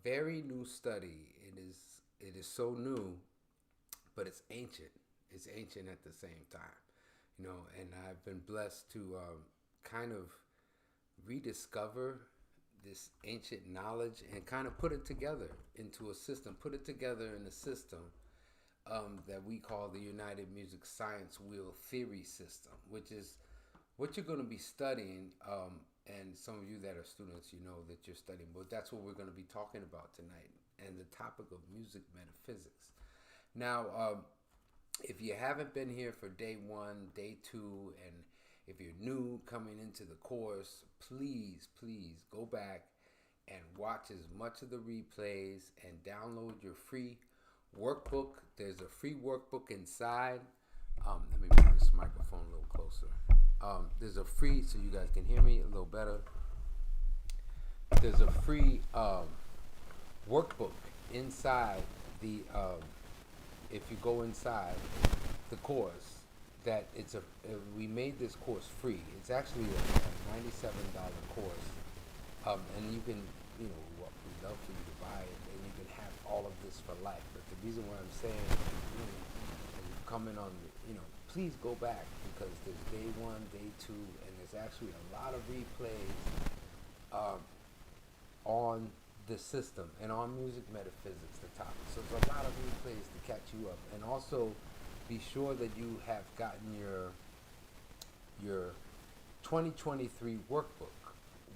very new study. It is so new, but it's ancient. It's ancient at the same time, And I've been blessed to kind of rediscover this ancient knowledge and kind of put it together into a system. Put it together in a system that we call the United Music Science Wheel Theory System, which is what you're going to be studying. And some of you that are students, you know that you're studying, but that's what we're going to be talking about tonight, and the topic of music metaphysics. Now, if you haven't been here for day one, day two, and if you're new coming into the course, please go back and watch as much of the replays and download your free workbook. There's a free workbook inside. Let me move this microphone a little closer. There's a free, so you guys can hear me a little better. There's a free workbook inside the, if you go inside the course, that we made this course free. It's actually a $97 course, and you can, we'd love for you to buy it, and you can have all of this for life. But the reason why I'm saying, and you come in on, please go back, because there's day one, day two, and there's actually a lot of replays on the system and on music metaphysics, the topic. So there's a lot of replays to catch you up, and also be sure that you have gotten your 2023 workbook,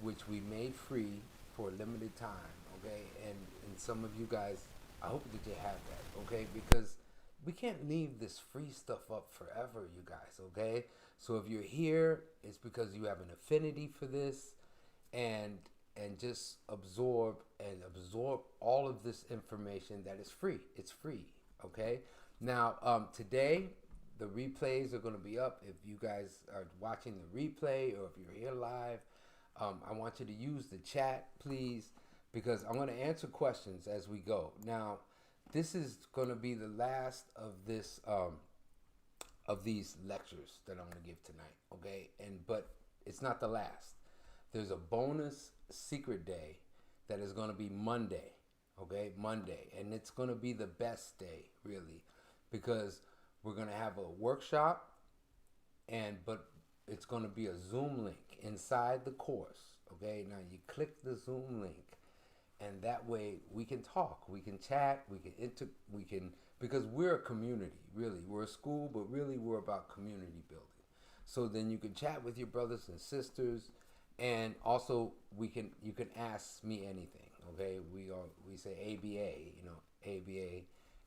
which we made free for a limited time, okay? And some of you guys, I hope that you have that, okay? Because we can't leave this free stuff up forever, you guys, okay? So if you're here, it's because you have an affinity for this, and just absorb all of this information that is free. It's free, okay? Now, today, the replays are going to be up. If you guys are watching the replay, or if you're here live, I want you to use the chat, please, because I'm going to answer questions as we go. Now, this is going to be the last of this of these lectures that I'm going to give tonight, okay? But it's not the last. There's a bonus secret day that is going to be Monday, okay? Monday, and it's going to be the best day, really, because we're going to have a workshop, but it's going to be a Zoom link inside the course, okay? Now you click the Zoom link, and that way we can talk, we can chat, we can, because we're a community, really. We're a school, but really we're about community building. So then you can chat with your brothers and sisters, and also you can ask me anything, okay? We say ABA, ABA,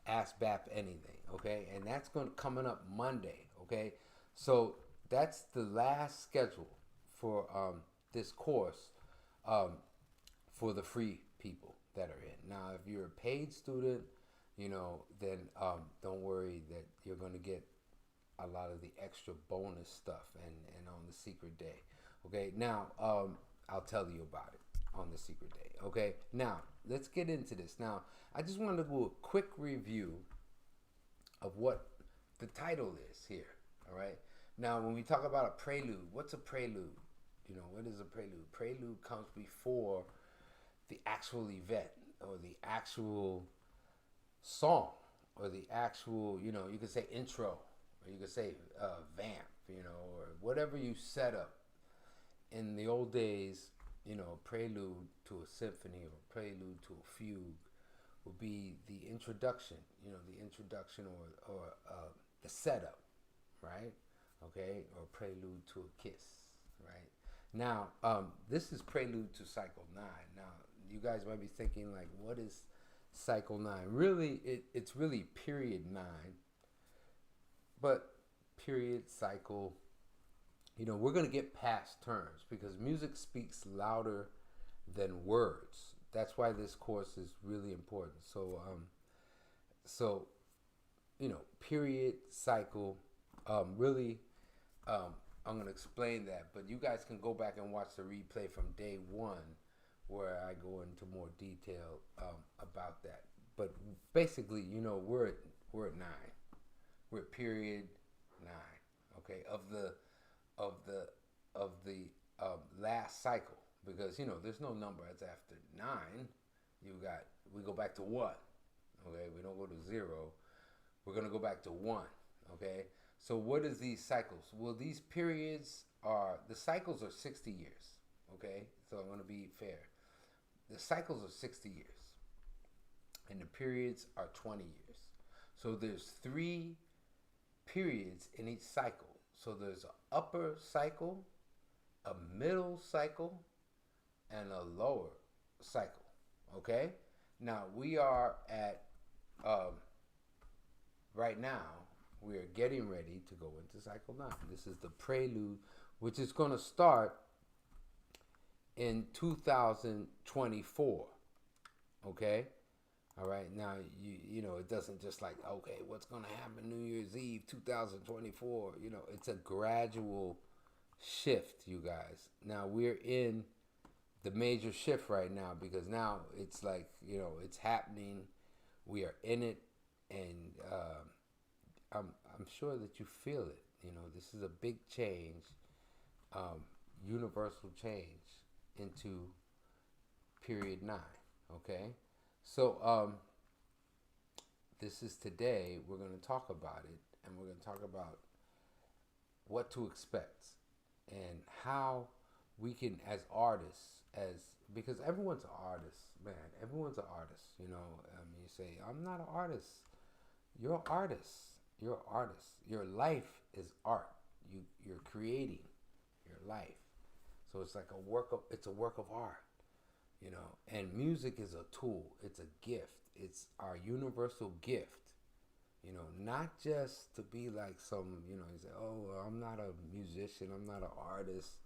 ask BAP anything, okay? And that's coming up Monday, okay? So that's the last schedule for this course for the free people that are in. Now, if you're a paid student, then don't worry that you're going to get a lot of the extra bonus stuff and on the secret day. Okay, now I'll tell you about it on the secret day. Okay, now let's get into this. Now, I just wanted to do a quick review of what the title is here. All right. Now, when we talk about a prelude, what's a prelude? What is a prelude? Prelude comes before the actual event, or the actual song, or the actual, you could say intro, or you could say vamp, or whatever you set up. In the old days, a prelude to a symphony or a prelude to a fugue would be the introduction, the introduction or the setup, right? Okay, or prelude to a kiss, right? Now, this is prelude to cycle 9. Now, you guys might be thinking, like, what is cycle 9? Really, it's really period 9, but period, cycle, we're going to get past terms, because music speaks louder than words. That's why this course is really important. So, period, cycle, really, I'm going to explain that, but you guys can go back and watch the replay from day one, where I go into more detail about that. But basically, we're at 9. We're at period 9. Okay, of the last cycle, because there's no number that's after 9. We go back to one. Okay, we don't go to zero. We're gonna go back to one. Okay, so what is these cycles? Well, these periods are the cycles are 60 years. Okay, so I want to be fair. The cycles are 60 years, and the periods are 20 years. So there's three periods in each cycle. So there's an upper cycle, a middle cycle, and a lower cycle. Okay? Now we are at, right now, we are getting ready to go into cycle 9. This is the prelude, which is going to start in 2024. Okay? All right, now you know it doesn't just like, okay, what's going to happen New Year's Eve 2024? You know, it's a gradual shift, you guys. Now we're in the major shift right now because now it's like, you know, it's happening. We are in it, and I'm sure that you feel it. You know, this is a big change, universal change into period 9. Okay, so this is today. We're going to talk about it, and we're going to talk about what to expect and how we can, as artists, because everyone's an artist, man. Everyone's an artist, you know. I mean, you say, I'm not an artist. You're an artist. You're an artist. Your life is art. You're creating your life. So it's like it's a work of art, you know. And music is a tool. It's a gift. It's our universal gift. You know, not just to be like some, you know, you say, oh, well, I'm not a musician, I'm not an artist.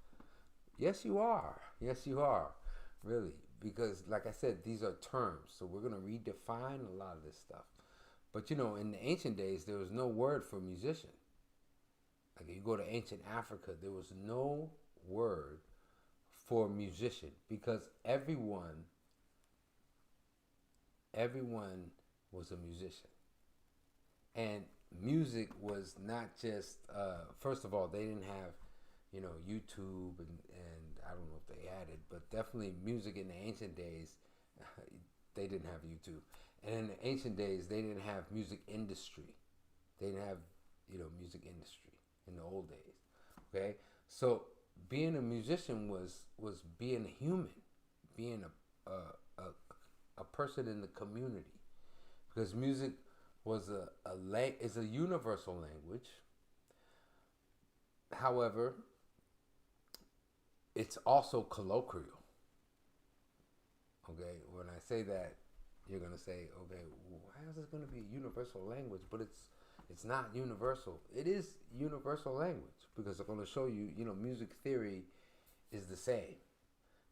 Yes, you are. Yes, you are. Really. Because, like I said, these are terms. So we're going to redefine a lot of this stuff. But, you know, in the ancient days, there was no word for musician. Like, if you go to ancient Africa, there was no word for musician because everyone was a musician. And music was not just, first of all, they didn't have, you know, YouTube, and I don't know if they had it, but definitely music in the ancient days, they didn't have YouTube. And in the ancient days, they didn't have music industry. They didn't have, you know, music industry in the old days. Okay? So being a musician was being a human, being a person in the community. Because music was is a universal language. However, it's also colloquial. Okay, when I say that, you're gonna say, okay, well, how is this gonna be a universal language? But it's not universal. It is universal language because I'm gonna show you. You know, music theory is the same,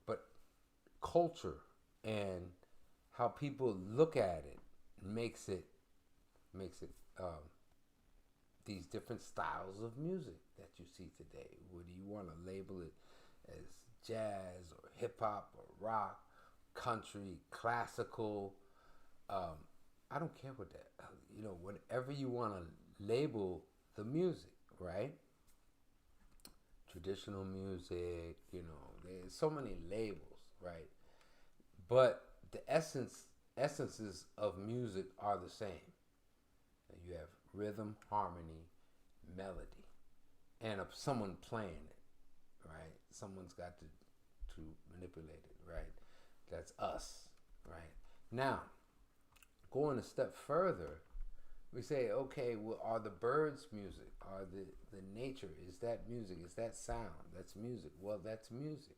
but culture and how people look at it makes it these different styles of music that you see today. Whether you want to label it as jazz or hip hop or rock, country, classical, I don't care what that. You know, whatever you want to label the music, right? Traditional music, you know, there's so many labels, right? But the essences of music are the same. You have rhythm, harmony, melody, and someone playing it, right? Someone's got to manipulate it, right? That's us, right? Now, going a step further, we say, okay, well, are the birds music? Are the nature, is that music? Is that sound? That's music. Well, that's music.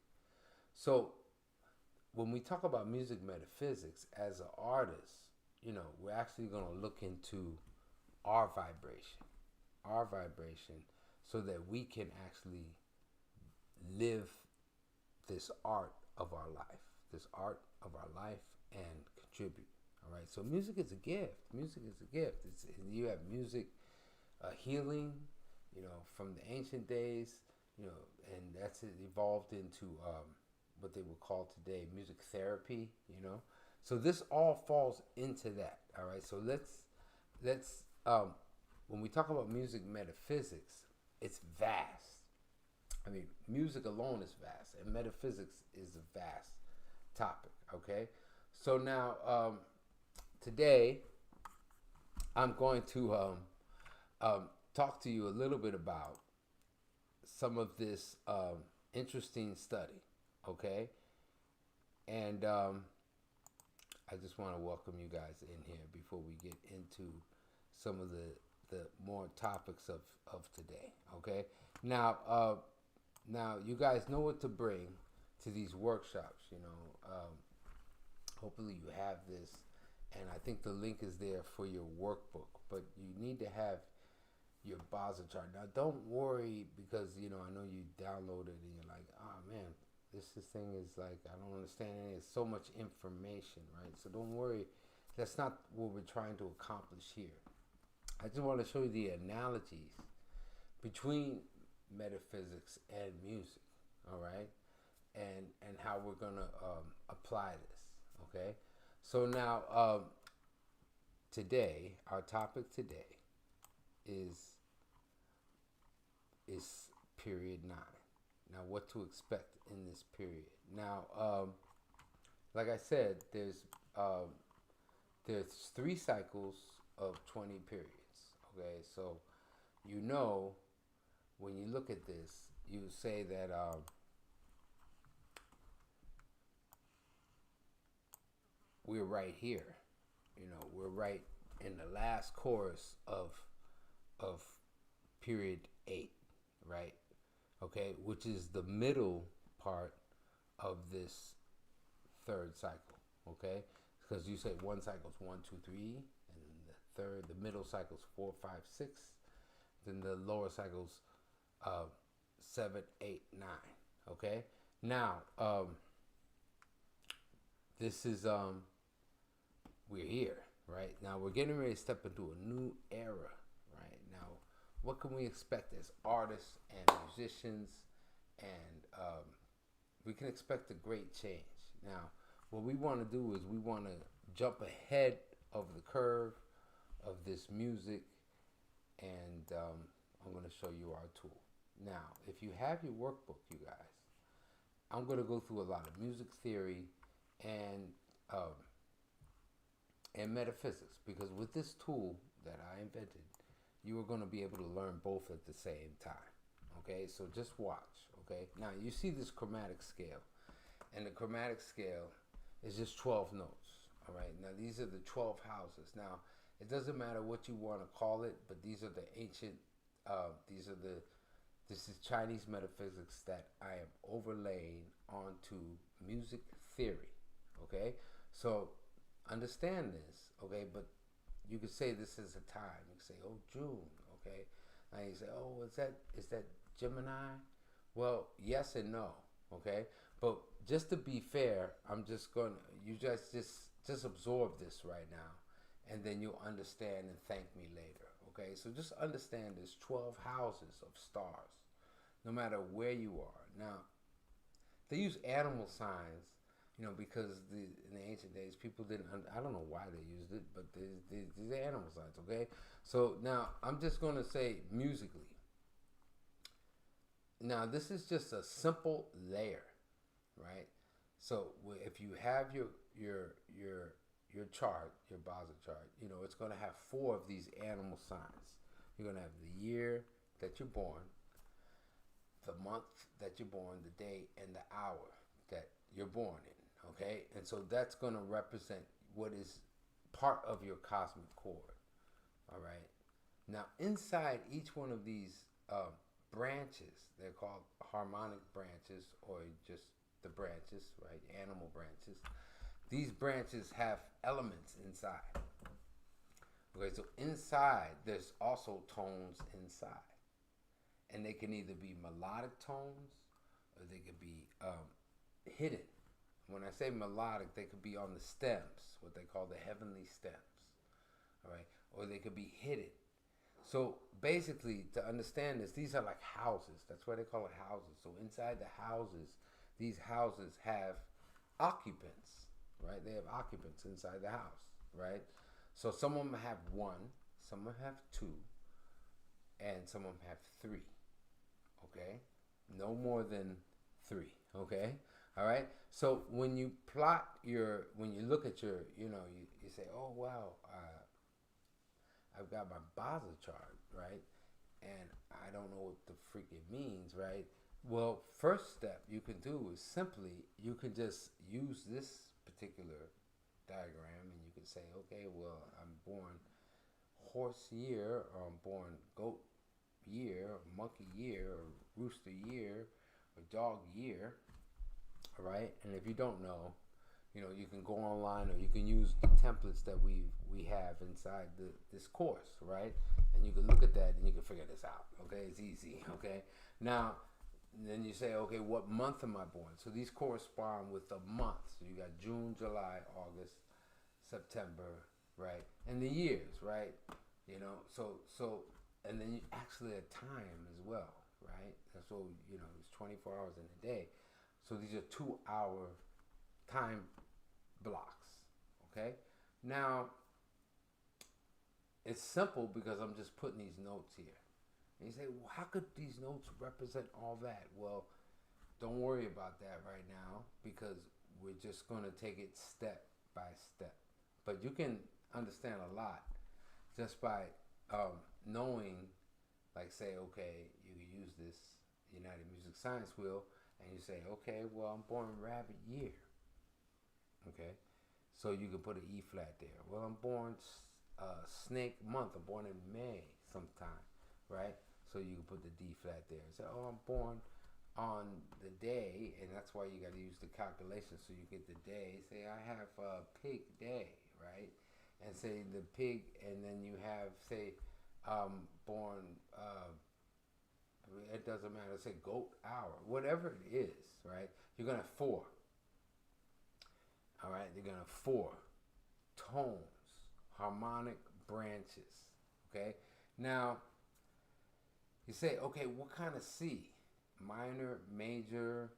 So when we talk about music metaphysics as an artist, you know, we're actually going to look into our vibration, so that we can actually live this art of our life, and contribute. All right. So music is a gift. You have music healing, you know, from the ancient days, you know, and that's evolved into what they would call today music therapy, you know. So this all falls into that. All right. So let's when we talk about music metaphysics, it's vast. I mean, music alone is vast, and metaphysics is a vast topic. Okay, So now, today, I'm going to talk to you a little bit about some of this interesting study, okay? And I just want to welcome you guys in here before we get into some of the more topics of today, okay? Now you guys know what to bring to these workshops, you know. Hopefully you have this, and I think the link is there for your workbook, but you need to have your Basel chart. Now don't worry, because you know, I know you download it and you're like, oh man, this thing is like, I don't understand it. It's so much information, right? So don't worry, that's not what we're trying to accomplish here. I just want to show you the analogies between metaphysics and music, all right? And how we're gonna apply this, okay? So now, today, our topic today is period 9. Now, what to expect in this period? Now, like I said, there's 3 cycles of 20 periods. Okay, so you know, when you look at this, you say that we're right here. You know, we're right in the last chorus of period 8, right? Okay, which is the middle part of this 3rd cycle. Okay, because you say one cycle's 1, 2, 3, and the middle cycle's 4, 5, 6. Then the lower cycle's 7, 8, 9. Okay, now this is we're here, right? Now we're getting ready to step into a new era, right? Now, what can we expect as artists and musicians? And we can expect a great change. Now, what we want to do is we want to jump ahead of the curve of this music, and I'm going to show you our tool. Now, if you have your workbook, you guys, I'm going to go through a lot of music theory and metaphysics, because with this tool that I invented, you are going to be able to learn both at the same time. Okay, so just watch. Okay, now you see this chromatic scale, and the chromatic scale is just 12 notes. All right, now these are the 12 houses. Now it doesn't matter what you want to call it, but these are the ancient. This is Chinese metaphysics that I am overlaying onto music theory. Okay, so understand this. Okay, but you could say this is a time. You could say, oh, June. Okay, and you say, oh, is that Gemini? Well, yes and no. Okay, but just to be fair, I'm just gonna, you just absorb this right now, and then you'll understand and thank me later. Okay, so just understand there's 12 houses of stars, no matter where you are. Now, they use animal signs, you know, because in the ancient days, people didn't, I don't know why they used it, but these are animal signs, okay? So now, I'm just going to say musically. Now, this is just a simple layer, right? So if you have your chart, your Basel chart, you know, it's going to have 4 of these animal signs. You're going to have the year that you're born, the month that you're born, the day, and the hour that you're born in, okay? And so that's going to represent what is part of your cosmic chord, all right? Now, inside each one of these branches, they're called harmonic branches, or just the branches, right? Animal branches. These branches have elements inside. Okay, so inside, there's also tones inside. And they can either be melodic tones, or they could be hidden. When I say melodic, they could be on the stems, what they call the heavenly stems. All right, or they could be hidden. So basically, to understand this, these are like houses. That's why they call it houses. So inside the houses, these houses have occupants, right? They have occupants inside the house, right? So some of them have 1, some of them have 2, and some of them have 3, okay? No more than 3, okay? All right. So when you plot when you look at your, you say, oh wow, I've got my Basel chart, right? And I don't know what the freak it means, right? Well, first step you can do is simply you can just use this particular diagram and you can say, okay, well, I'm born horse year, or I'm born goat year, or monkey year, or rooster year, or dog year, all right? And if you don't know, you can go online or you can use the templates that we have inside this course, right? And you can look at that and you can figure this out. Okay, it's easy. Okay, now then you say, okay, what month am I born? So these correspond with the month. So you got June, July, August, September, right? And the years, right? So and then you actually a time as well, right? And so it's 24 hours in a day. So these are 2 hour time blocks. Okay, now it's simple because I'm just putting these notes here. And you say, well, how could these notes represent all that? Well, don't worry about that right now because we're just going to take it step by step. But you can understand a lot just by knowing, like, say, okay, you can use this United Music Science wheel and you say, okay, well, I'm born rabbit year. Okay, so you can put an E flat there. Well, I'm born snake month. I'm born in May sometime, right? So you can put the D flat there. Say, oh, I'm born on the day, and that's why you got to use the calculation so you get the day. Say, I have a pig day, right? And say the pig, and then you have, say, born, it doesn't matter, say goat hour, whatever it is, right? You're going to have 4. All right, they're going to have 4 tones, harmonic branches. Okay, now you say, okay, what kind of C? Minor, major,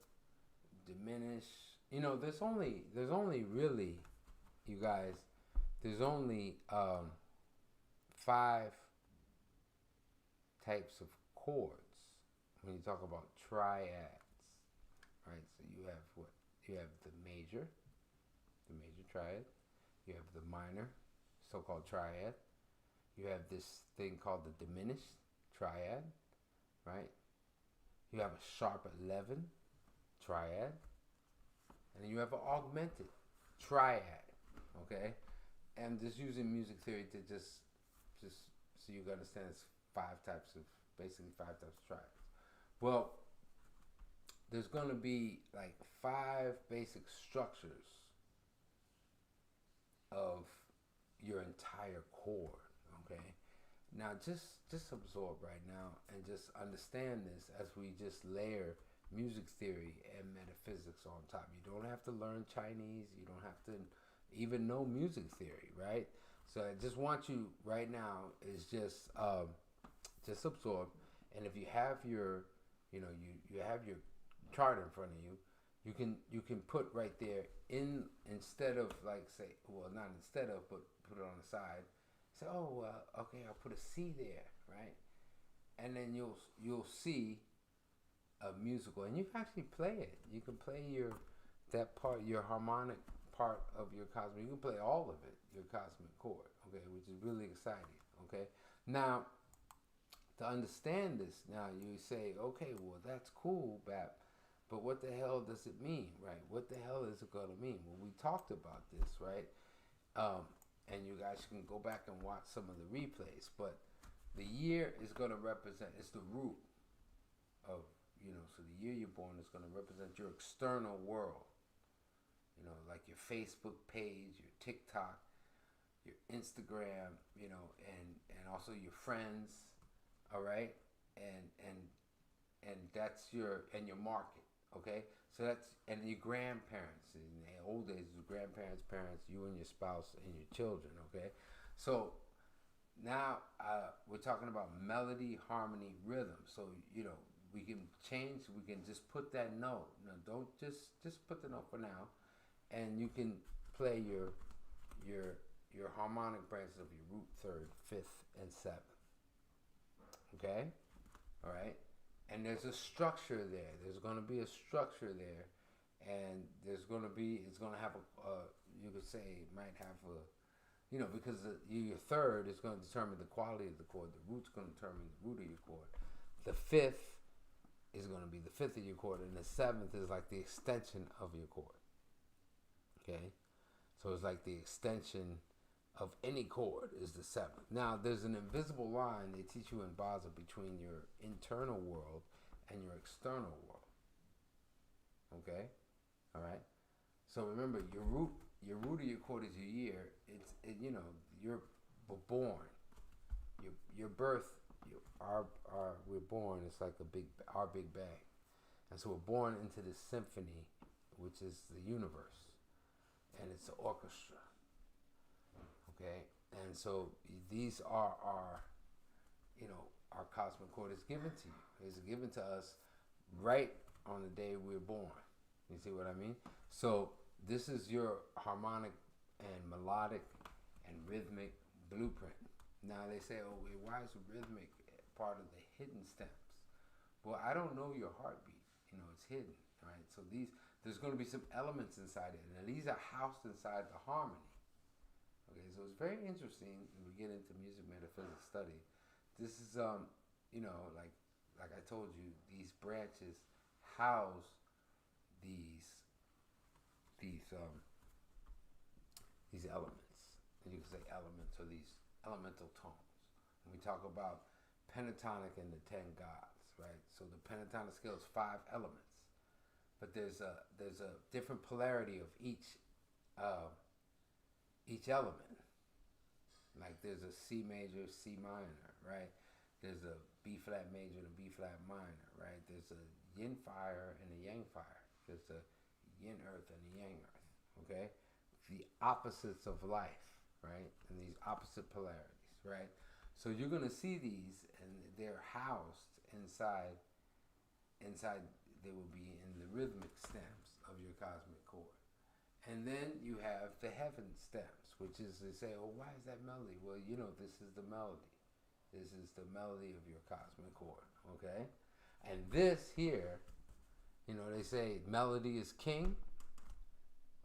diminished. There's only really, you guys, there's only 5 types of chords when you talk about triads, right? So you have what? You have the major triad. You have the minor, so-called triad. You have this thing called the diminished triad, right? You have a sharp 11 triad. And then you have an augmented triad, okay? And just using music theory to just so you can understand it's 5 types of, basically 5 types of triads. Well, there's going to be like 5 basic structures of your entire chord, okay? Now just absorb right now and just understand this as we just layer music theory and metaphysics on top. You don't have to learn Chinese, you don't have to even know music theory, right? So I just want you right now is just absorb, and if you have your you have your chart in front of you, you can put right there instead of, like, say, well, not instead of, but put it on the side. Say, oh, okay, I'll put a C there, right? And then you'll see a musical, and you can actually play it. You can play that part, your harmonic part of your cosmic. You can play all of it, your cosmic chord, okay, which is really exciting, okay? Now, to understand this, now you say, okay, well, that's cool, Bap, but what the hell does it mean, right? What the hell is it going to mean? Well, we talked about this, right? And you guys can go back and watch some of the replays, but the year is going to represent, it's the root of, so the year you're born is going to represent your external world, like your Facebook page, your TikTok, your Instagram, and also your friends, all right? And that's your market, okay? So that's, and your grandparents. In the old days, your grandparents, parents, you and your spouse and your children, okay? So now we're talking about melody, harmony, rhythm. So, we can change, we can just put that note. No, don't just put the note for now. And you can play your harmonic branches of your root, third, fifth, and seventh. Okay? All right? And there's a structure there. There's going to be a structure there. and it's gonna have you could say it might have a, because your third is going to determine the quality of the chord. The root's going to determine the root of your chord. The fifth is going to be the fifth of your chord, and the seventh is like the extension of your chord. Okay, so it's like the extension of any chord is the seventh. Now, there's an invisible line they teach you in Basel between your internal world and your external world. Okay, all right. So remember, your root of your chord is your year. You're born. Your birth. We're born. It's like our big bang, and so we're born into this symphony, which is the universe, and it's an orchestra. Okay, and so these are our cosmic chord is given to you. It's given to us right on the day we're born. You see what I mean? So this is your harmonic and melodic and rhythmic blueprint. Now they say, oh, why is rhythmic part of the hidden stems? Well, I don't know your heartbeat. It's hidden, right? So there's going to be some elements inside it, and these are housed inside the harmony. Okay, so it's very interesting when we get into music metaphysics study. This is, like I told you, these branches house these elements, and you can say elements, or these elemental tones. When we talk about pentatonic and the 10 gods, right? So the pentatonic scale is 5 elements, but there's a different polarity of each element. Like there's a C major, C minor, right? There's a B flat major and a B flat minor, right? There's a yin fire and a yang fire. There's a yin earth and a yang earth, okay? The opposites of life, right? And these opposite polarities, right? So you're going to see these, and they're housed inside, they will be in the rhythmic stems of your cosmic chord. And then you have the heaven stems, which is to say, oh, why is that melody? Well, this is the melody. This is the melody of your cosmic chord, okay? And this here, they say melody is king,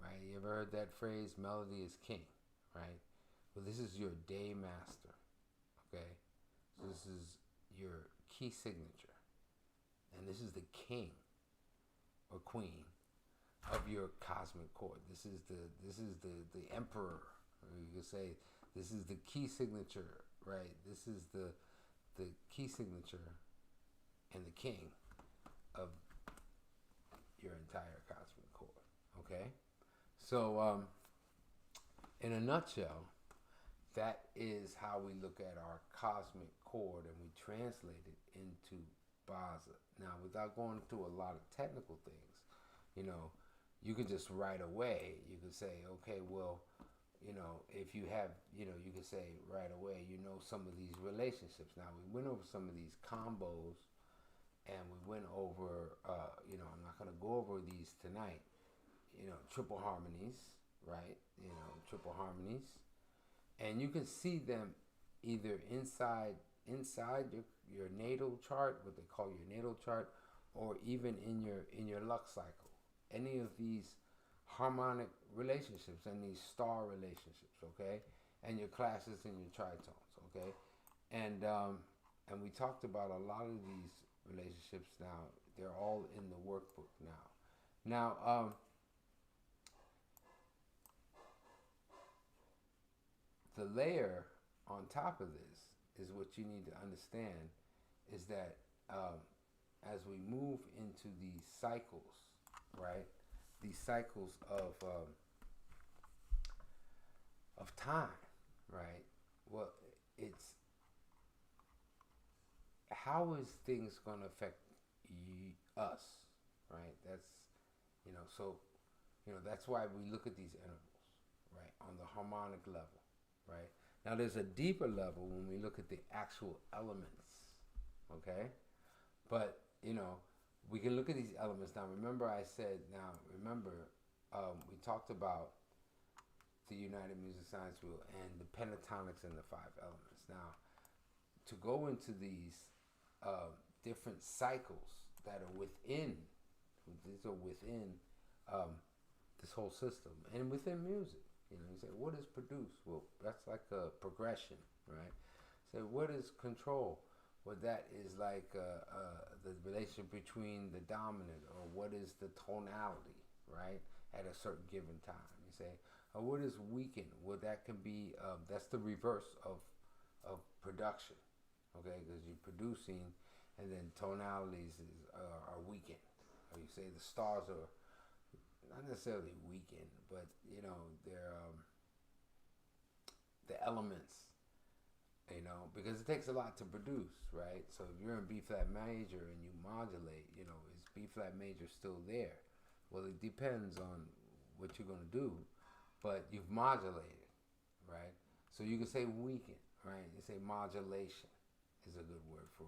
right? You ever heard that phrase, melody is king, right? Well, this is your day master, okay? So this is your key signature. And this is the king or queen of your cosmic chord. This is the emperor, or you could say this is the key signature, right? This is the key signature and the king of your entire cosmic chord. Okay, so in a nutshell, that is how we look at our cosmic chord, and we translate it into Baza. Now, without going through a lot of technical things, you could just right away, you could say, okay, well, if you have, you could say right away, some of these relationships. Now, we went over some of these combos, and we went over, I'm not going to go over these tonight, triple harmonies, right? Triple harmonies. And you can see them either inside your natal chart, what they call your natal chart, or even in your Lux cycle. Any of these harmonic relationships and these star relationships, okay? And your classes and your tritones, okay? And we talked about a lot of these relationships now. They're all in the workbook now. Now, the layer on top of this is what you need to understand is that as we move into these cycles, right? These cycles of time, right? Well, it's how is things going to affect us, right? That's so that's why we look at these intervals, right, on the harmonic level, right? Now there's a deeper level when we look at the actual elements, okay? But we can look at these elements now. Remember, we talked about the United Music Science Wheel and the pentatonics and the 5 elements. Now, to go into these different cycles that are within, these are within um, this whole system. And within music, you say, what is produce? Well, that's like a progression, right? So what is control? Well, that is like the relationship between the dominant, or what is the tonality, right, at a certain given time. You say, what is weakened? Well, that can be, that's the reverse of production, okay, because you're producing and then tonalities are weakened. Or you say the stars are not necessarily weakened, but they're the elements, because it takes a lot to produce, right? So if you're in B flat major and you modulate, is B flat major still there? Well, it depends on what you're going to do, but you've modulated, right? So you can say weaken, right? You say modulation is a good word for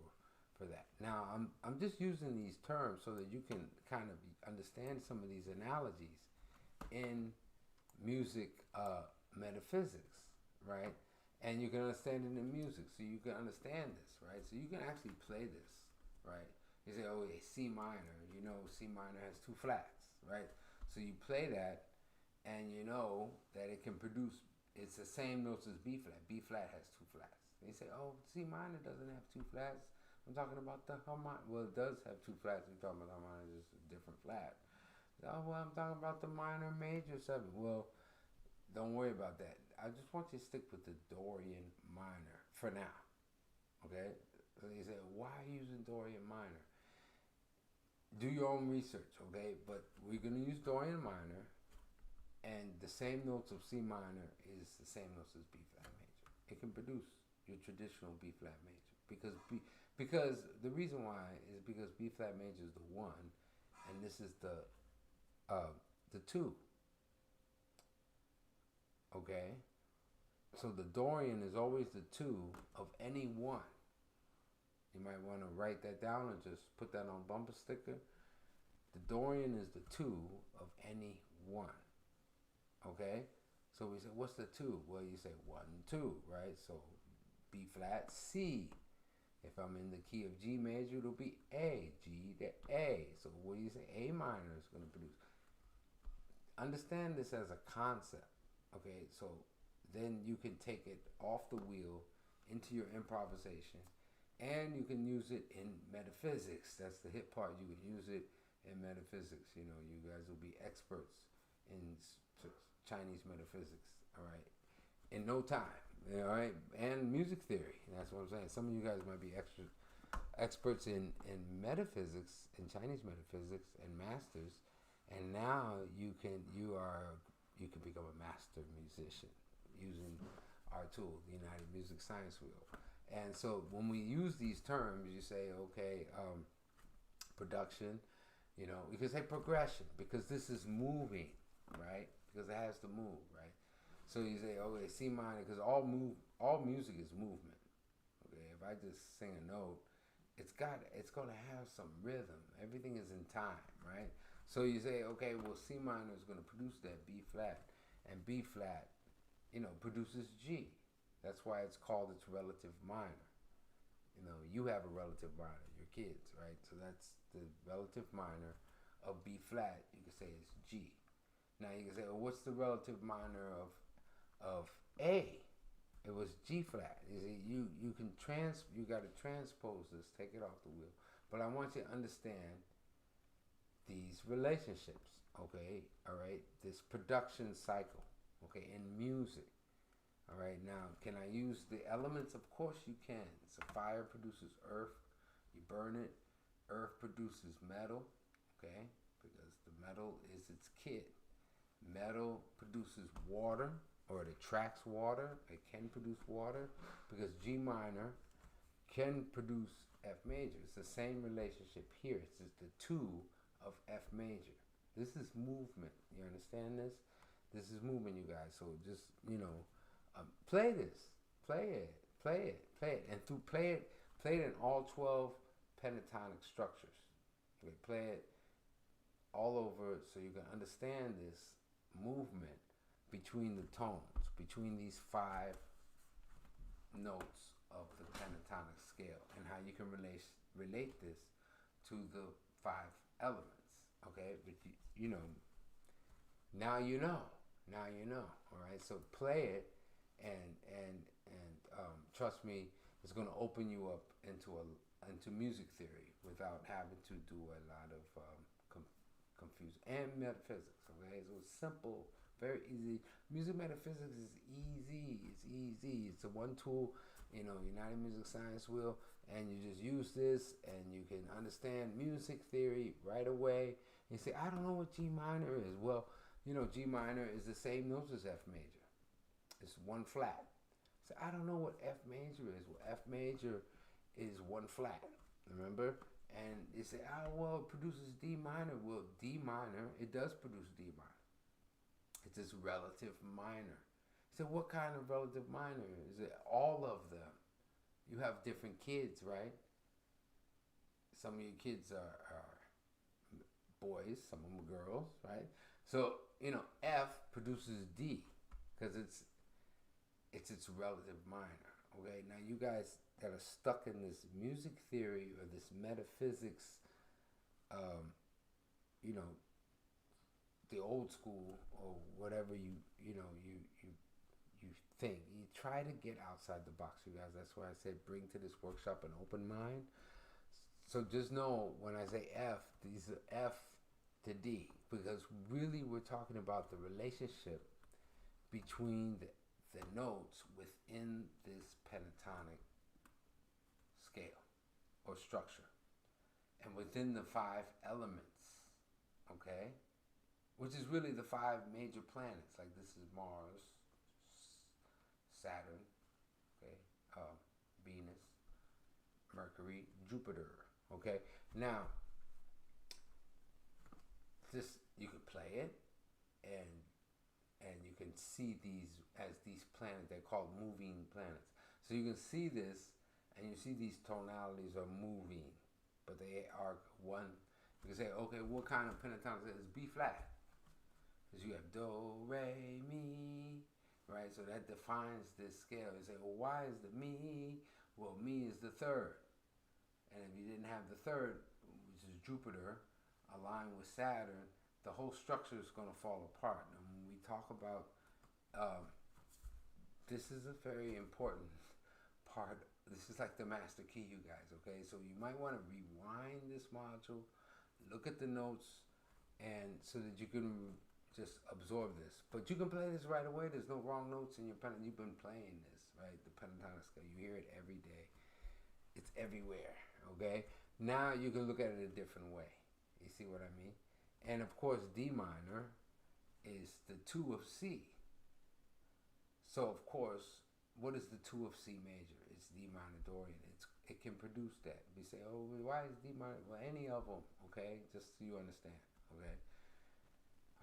that. Now, I'm just using these terms so that you can kind of understand some of these analogies in music metaphysics, right? And you can understand it in music, so you can understand this, right? So you can actually play this, right? You say, oh, yeah, C minor. C minor has two flats, right? So you play that, and you know that it can produce, it's the same notes as B flat. B flat has two flats. And you say, oh, C minor doesn't have two flats. I'm talking about the harmonic. Well, it does have two flats. We're talking about harmonic, just a different flat. Oh, well, I'm talking about the minor major 7. Well, don't worry about that. I just want you to stick with the Dorian minor for now. Okay? So you say, why are you using Dorian minor? Do your own research, okay? But we're going to use Dorian minor, and the same notes of C minor is the same notes as B flat major. It can produce your traditional B flat major because the reason why is because B flat major is the 1, and this is the 2. Okay? So the Dorian is always the 2 of any 1. You might want to write that down or just put that on bumper sticker. The Dorian is the 2 of any 1. Okay? So we say, what's the 2? Well, you say 1, 2, right? So B flat, C. If I'm in the key of G major, it'll be A, G to A. So what do you say? A minor is going to produce. Understand this as a concept, okay? So then you can take it off the wheel into your improvisation, and you can use it in metaphysics. That's the hip part. You can use it in metaphysics. You guys will be experts in Chinese metaphysics, all right, in no time, all right, and music theory. That's what I'm saying. Some of you guys might be experts in metaphysics, in Chinese metaphysics, and masters, and now you can become a master musician using our tool, the United Music Science Wheel. And so when we use these terms, you say, okay, production, you can say progression, because this is moving, right? Because it has to move, right? So you say, okay, C minor, because all music is movement. Okay, if I just sing a note, it's going to have some rhythm. Everything is in time, right? So you say, okay, well, C minor is going to produce that B flat, and B flat, produces G. That's why it's called its relative minor. You have a relative minor, your kids, right? So that's the relative minor of B flat. You can say it's G. Now you can say, well, what's the relative minor of A? It was G flat. You see, you got to transpose this, take it off the wheel. But I want you to understand these relationships, okay? All right, this production cycle, okay, in music. All right, now, can I use the elements? Of course you can. So fire produces earth, you burn it. Earth produces metal, okay, because the metal is its kit. Metal produces water, or it attracts water. It can produce water because G minor can produce F major. It's the same relationship here. It's just the 2 of F major. This is movement. You understand this? This is movement, you guys. So just, play this. Play it. And through play it in all 12 pentatonic structures. Okay, play it all over so you can understand this movement between the tones, between these 5 notes of the pentatonic scale, and how you can relate this to the 5 elements. Okay, but Now you know. Now you know. All right. So play it, and trust me, it's going to open you up into music theory without having to do a lot of confuse and metaphysics. Okay. So it's simple, very easy. Music metaphysics is easy. It's easy. It's a one tool. You know, United Music Science wheel, and you just use this, and you can understand music theory right away. You say, I don't know what G minor is. Well, you know, G minor is the same notes as F major. It's one flat. So I don't know what F major is. Well, F major is one flat. Remember? And you say, oh, well, it produces D minor. Well, D minor, it does produce D minor. It's this relative minor. So what kind of relative minor? Is it all of them? You have different kids, right? Some of your kids are boys, some of them are girls, right? So, you know, F produces D because it's its relative minor. Okay, now you guys that are stuck in this music theory or this metaphysics, you know, the old school or whatever you think. You try to get outside the box, you guys. That's why I said bring to this workshop an open mind. So just know when I say F, these are F to D, because really we're talking about the relationship between the notes within this pentatonic scale or structure and within the 5 elements, okay? Which is really the 5 major planets. Like this is Mars, Saturn, okay, Venus, Mercury, Jupiter, okay? Now, this, you could play it, and you can see these as these planets. They're called moving planets. So you can see this, and you see these tonalities are moving, but they are one. You can say, okay, what kind of pentatonic is B flat? Because you have do, re, mi, right? So that defines this scale. You say, well, why is the mi? Well, mi is the third. And if you didn't have the third, which is Jupiter, aligned with Saturn, the whole structure is going to fall apart. And when we talk about, this is a very important part. This is like the master key, you guys, okay? So you might want to rewind this module, look at the notes, and so that you can just absorb this. But you can play this right away. There's no wrong notes in your pen. You've been playing this, right? The pentatonic scale. You hear it every day. It's everywhere, okay? Now you can look at it a different way. You see what I mean? And of course, D minor is the 2 of C. So of course, what is the 2 of C major? It's D minor Dorian. It can produce that. We say, oh, why is D minor? Well, any of them, okay? Just so you understand, okay?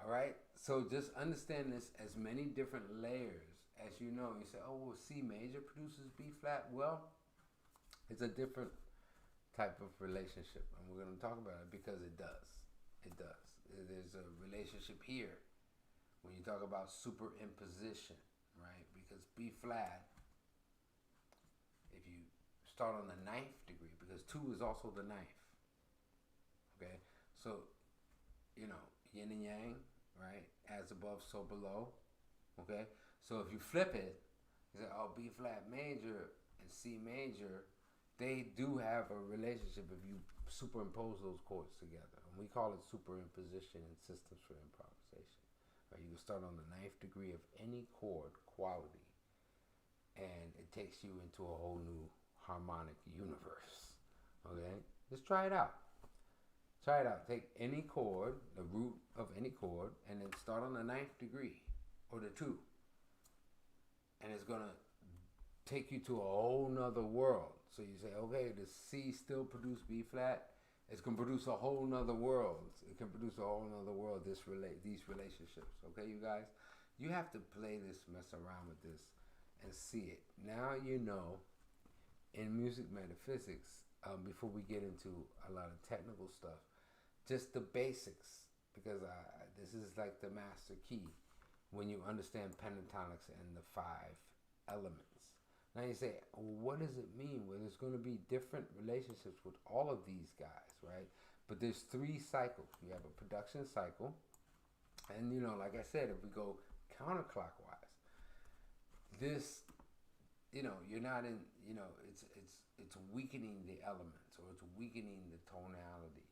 All right? So just understand this as many different layers as you know. You say, oh, well, C major produces B flat. Well, it's a different type of relationship, and we're going to talk about it because it does. It does. There's a relationship here when you talk about superimposition, right? Because B flat, if you start on the 9th degree, because 2 is also the 9th, okay? So, you know, yin and yang, right? As above, so below, okay? So if you flip it, you say, oh, B flat major and C major, they do have a relationship if you superimpose those chords together. And we call it superimposition in systems for improvisation. Right? You can start on the 9th degree of any chord quality, and it takes you into a whole new harmonic universe. Okay? Just try it out. Try it out. Take any chord, the root of any chord, and then start on the 9th degree, or the 2. And it's going to take you to a whole nother world. So you say, okay, does C still produce B flat? It's going to produce a whole nother world. It can produce a whole nother world, these relationships. Okay, you guys? You have to play this, mess around with this, and see it. Now you know, in music metaphysics, before we get into a lot of technical stuff, just the basics, because this is like the master key when you understand pentatonics and the 5 elements. Now you say, well, what does it mean? Well, there's going to be different relationships with all of these guys, right? But there's 3 cycles. You have a production cycle, And like I said, if we go counterclockwise, this, you're not in, it's weakening the elements, or it's weakening the tonality.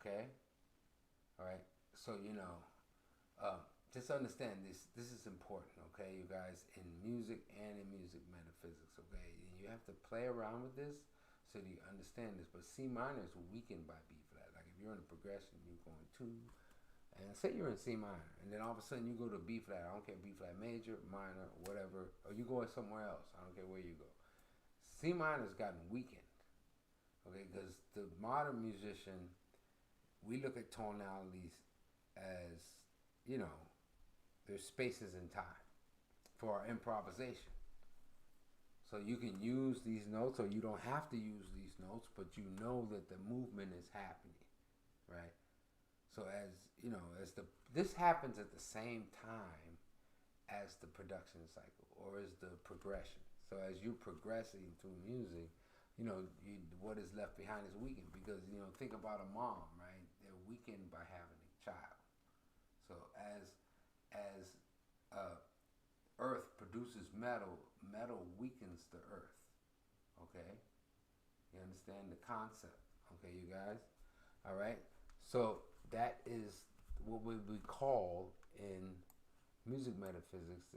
Okay, all right. So just understand this. This is important, okay, you guys, in music and in music metaphysics, okay. And you have to play around with this so that you understand this. But C minor is weakened by B flat. Like if you're in a progression, you're going two, and say you're in C minor, and then all of a sudden you go to B flat. I don't care, B flat major, minor, whatever, or you go somewhere else. I don't care where you go. C minor's gotten weakened, okay, because the modern musician, we look at tonalities as, there's spaces in time for our improvisation. So you can use these notes, or you don't have to use these notes, but you know that the movement is happening, right? So this happens at the same time as the production cycle, or as the progression. So as you're progressing through music, what is left behind is weakened, because think about a mom, right? They're weakened by having a child. So as earth produces metal, metal weakens the earth. Okay, you understand the concept? Okay, you guys. All right. So that is what we call in music metaphysics.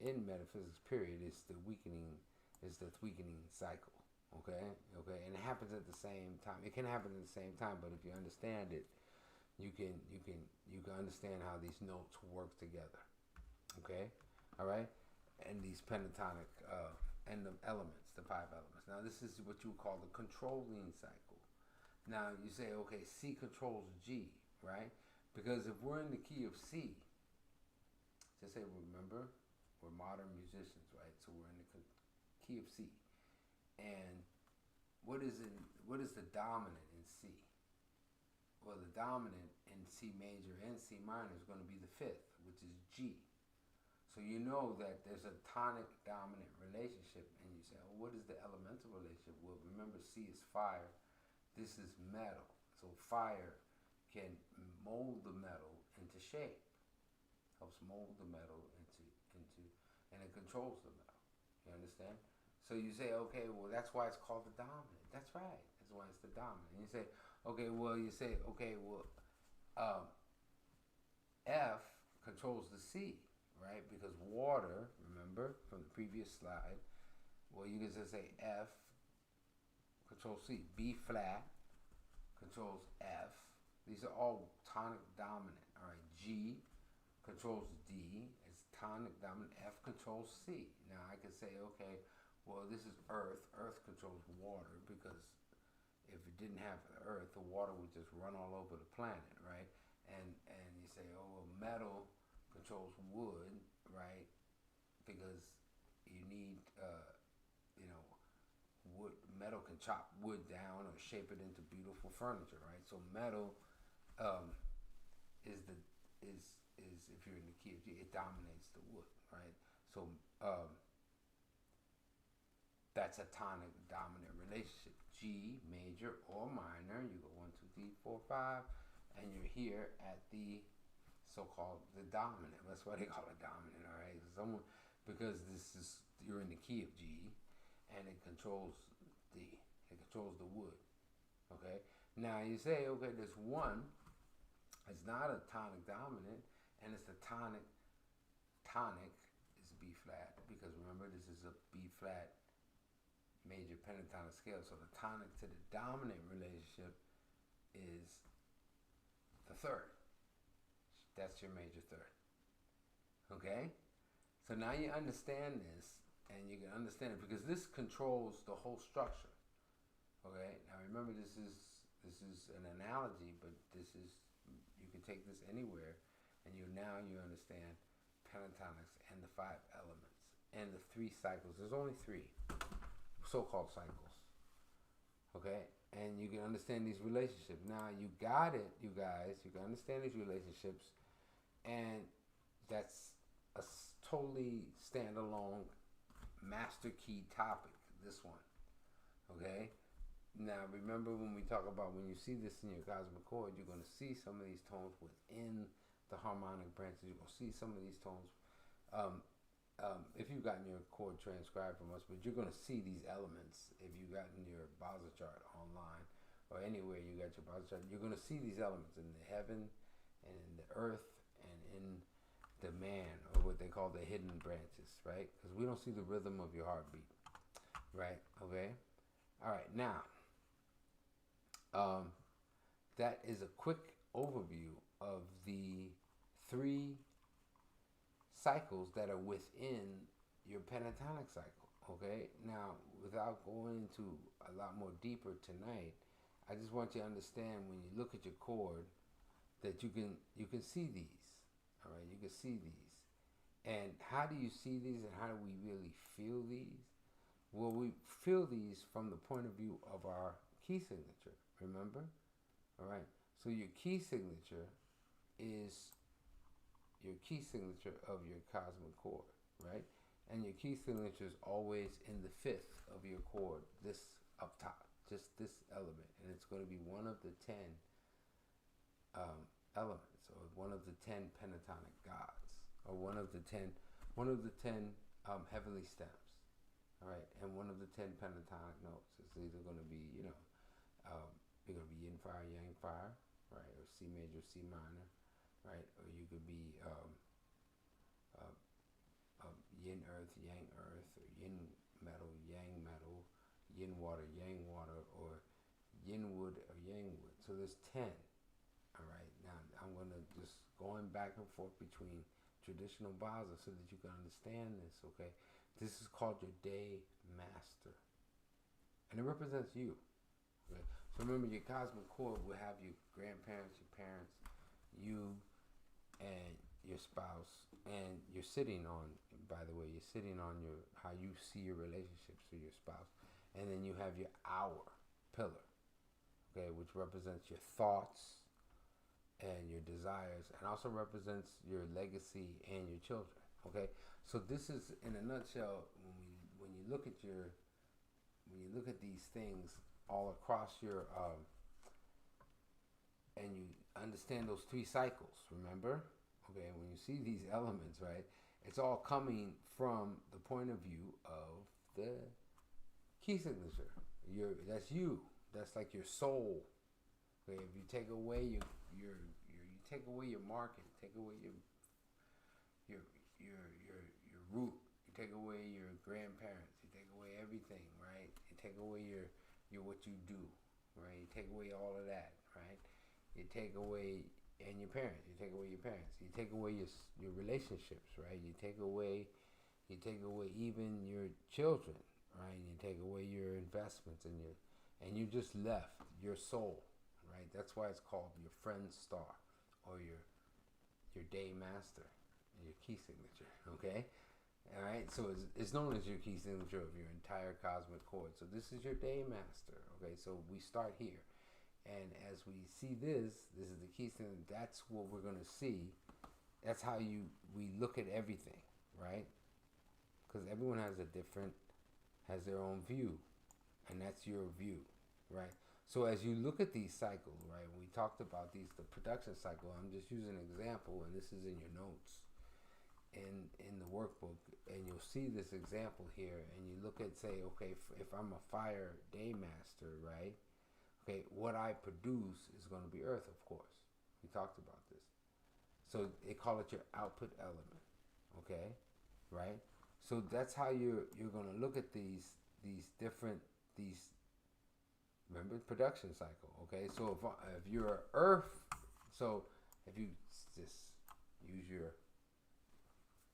In metaphysics period, it's the weakening. It's the weakening cycle. Okay, and it happens at the same time. It can happen at the same time, but if you understand it, you can understand how these notes work together. Okay, all right, and these pentatonic and the elements, the 5 elements. Now this is what you would call the controlling cycle. Now you say, okay, C controls G, right? Because if we're in the key of C, just say, remember, we're modern musicians, right? So we're in the key of C, and what is the dominant in C? Well, the dominant in C major and C minor is going to be the 5th, which is G. So you know that there's a tonic-dominant relationship, and you say, oh, what is the elemental relationship? Well, remember, C is fire. This is metal. So fire can mold the metal into shape. Helps mold the metal into, and it controls the metal. You understand? So you say, okay, well, that's why it's called the dominant. That's right. That's why it's the dominant. And you say, F controls the C, right? Because water, remember from the previous slide, well, you can just say F controls C. B flat controls F. These are all tonic dominant. All right. G controls D. It's tonic dominant. F controls C. Now I could say, okay, well, this is Earth. Earth controls water, because if it didn't have the earth, the water would just run all over the planet, right? And you say, oh, well, metal controls wood, right? Because you need, wood. Metal can chop wood down or shape it into beautiful furniture, right? So metal is if you're in the key of G, it dominates the wood, right? So that's a tonic dominant relationship. G major or minor. You go 1, 2, 3, 4, 5, and you're here at the so-called the dominant. That's why they call it dominant. All right, because you're in the key of G, and it controls the wood. Okay. Now you say, okay, this one is not a tonic dominant, and it's the tonic. Tonic is B flat, because remember, this is a B flat major pentatonic scale. So the tonic to the dominant relationship is the 3rd. That's your major 3rd. Okay? So now you understand this, and you can understand it, because this controls the whole structure. Okay? Now remember, this is an analogy, but you can take this anywhere, and you understand pentatonics and the 5 elements and the 3 cycles. There's only 3 so-called cycles, okay? And you can understand these relationships. Now you got it, you guys. You can understand these relationships, and that's a totally standalone master key topic. This one, okay? Now, remember when we talk about when you see this in your cosmic chord, you're going to see some of these tones within the harmonic branches. You're going to see some of these tones. If you've gotten your chord transcribed from us, but you're going to see these elements if you've gotten your Bowser chart online or anywhere you got your Bowser chart. You're going to see these elements in the heaven and in the earth and in the man, or what they call the hidden branches, right? Because we don't see the rhythm of your heartbeat, right? Okay. All right. Now, that is a quick overview of the 3 cycles that are within your pentatonic cycle. Okay, now without going into a lot more deeper tonight, I just want you to understand when you look at your chord that you can see these. All right, you can see these. And how do you see these, and how do we really feel these? Well, we feel these from the point of view of our key signature. Remember? All right. So your key signature is your key signature of your cosmic chord, right? And your key signature is always in the 5th of your chord, this up top, just this element, and it's going to be one of the 10 elements, or one of the 10 pentatonic gods, or one of the 10 heavenly stems. All right, and one of the 10 pentatonic notes. It's either going to be, you're going to be yin fire, yang fire, right, or C major, C minor, right, or you could be yin earth, yang earth, or yin metal, yang metal, yin water, yang water, or yin wood or yang wood. So there's 10. All right, now I'm going to just going back and forth between traditional Baza so that you can understand this. Okay, this is called your day master, and it represents you. Okay? So remember, your cosmic chord will have your grandparents, your parents, you, and your spouse, and you're sitting on, by the way, you're sitting on your, how you see your relationships to your spouse. And then you have your hour pillar, okay, which represents your thoughts and your desires, and also represents your legacy and your children. Okay, so this is in a nutshell when you look at these things all across your and you understand those 3 cycles. Remember, okay, when you see these elements, right, it's all coming from the point of view of the key signature. That's you. That's like your soul. Okay, if you take away you take away your market, take away your root, you take away your grandparents, you take away everything, right? You take away your what you do, right? You take away all of that, right? You take away, and your parents, you take away your parents, you take away your relationships, right? You take away even your children, right? You take away your investments and you're just left your soul, right? That's why it's called your friend star, or your day master, your key signature. Okay, all right. So it's known as your key signature of your entire cosmic chord. So this is your day master. Okay, so we start here. And as we see this is the key thing. That's what we're going to see. That's how we look at everything, right? Because everyone has their own view, and that's your view, right? So as you look at these cycles, right? We talked about the production cycle. I'm just using an example, and this is in your notes, in the workbook, and you'll see this example here. And you look at, say, okay, if I'm a fire day master, right? Okay, what I produce is going to be earth, of course. We talked about this. So they call it your output element. Okay, right? So that's how you're going to look at these remember production cycle. Okay, so if you're earth, so if you just use your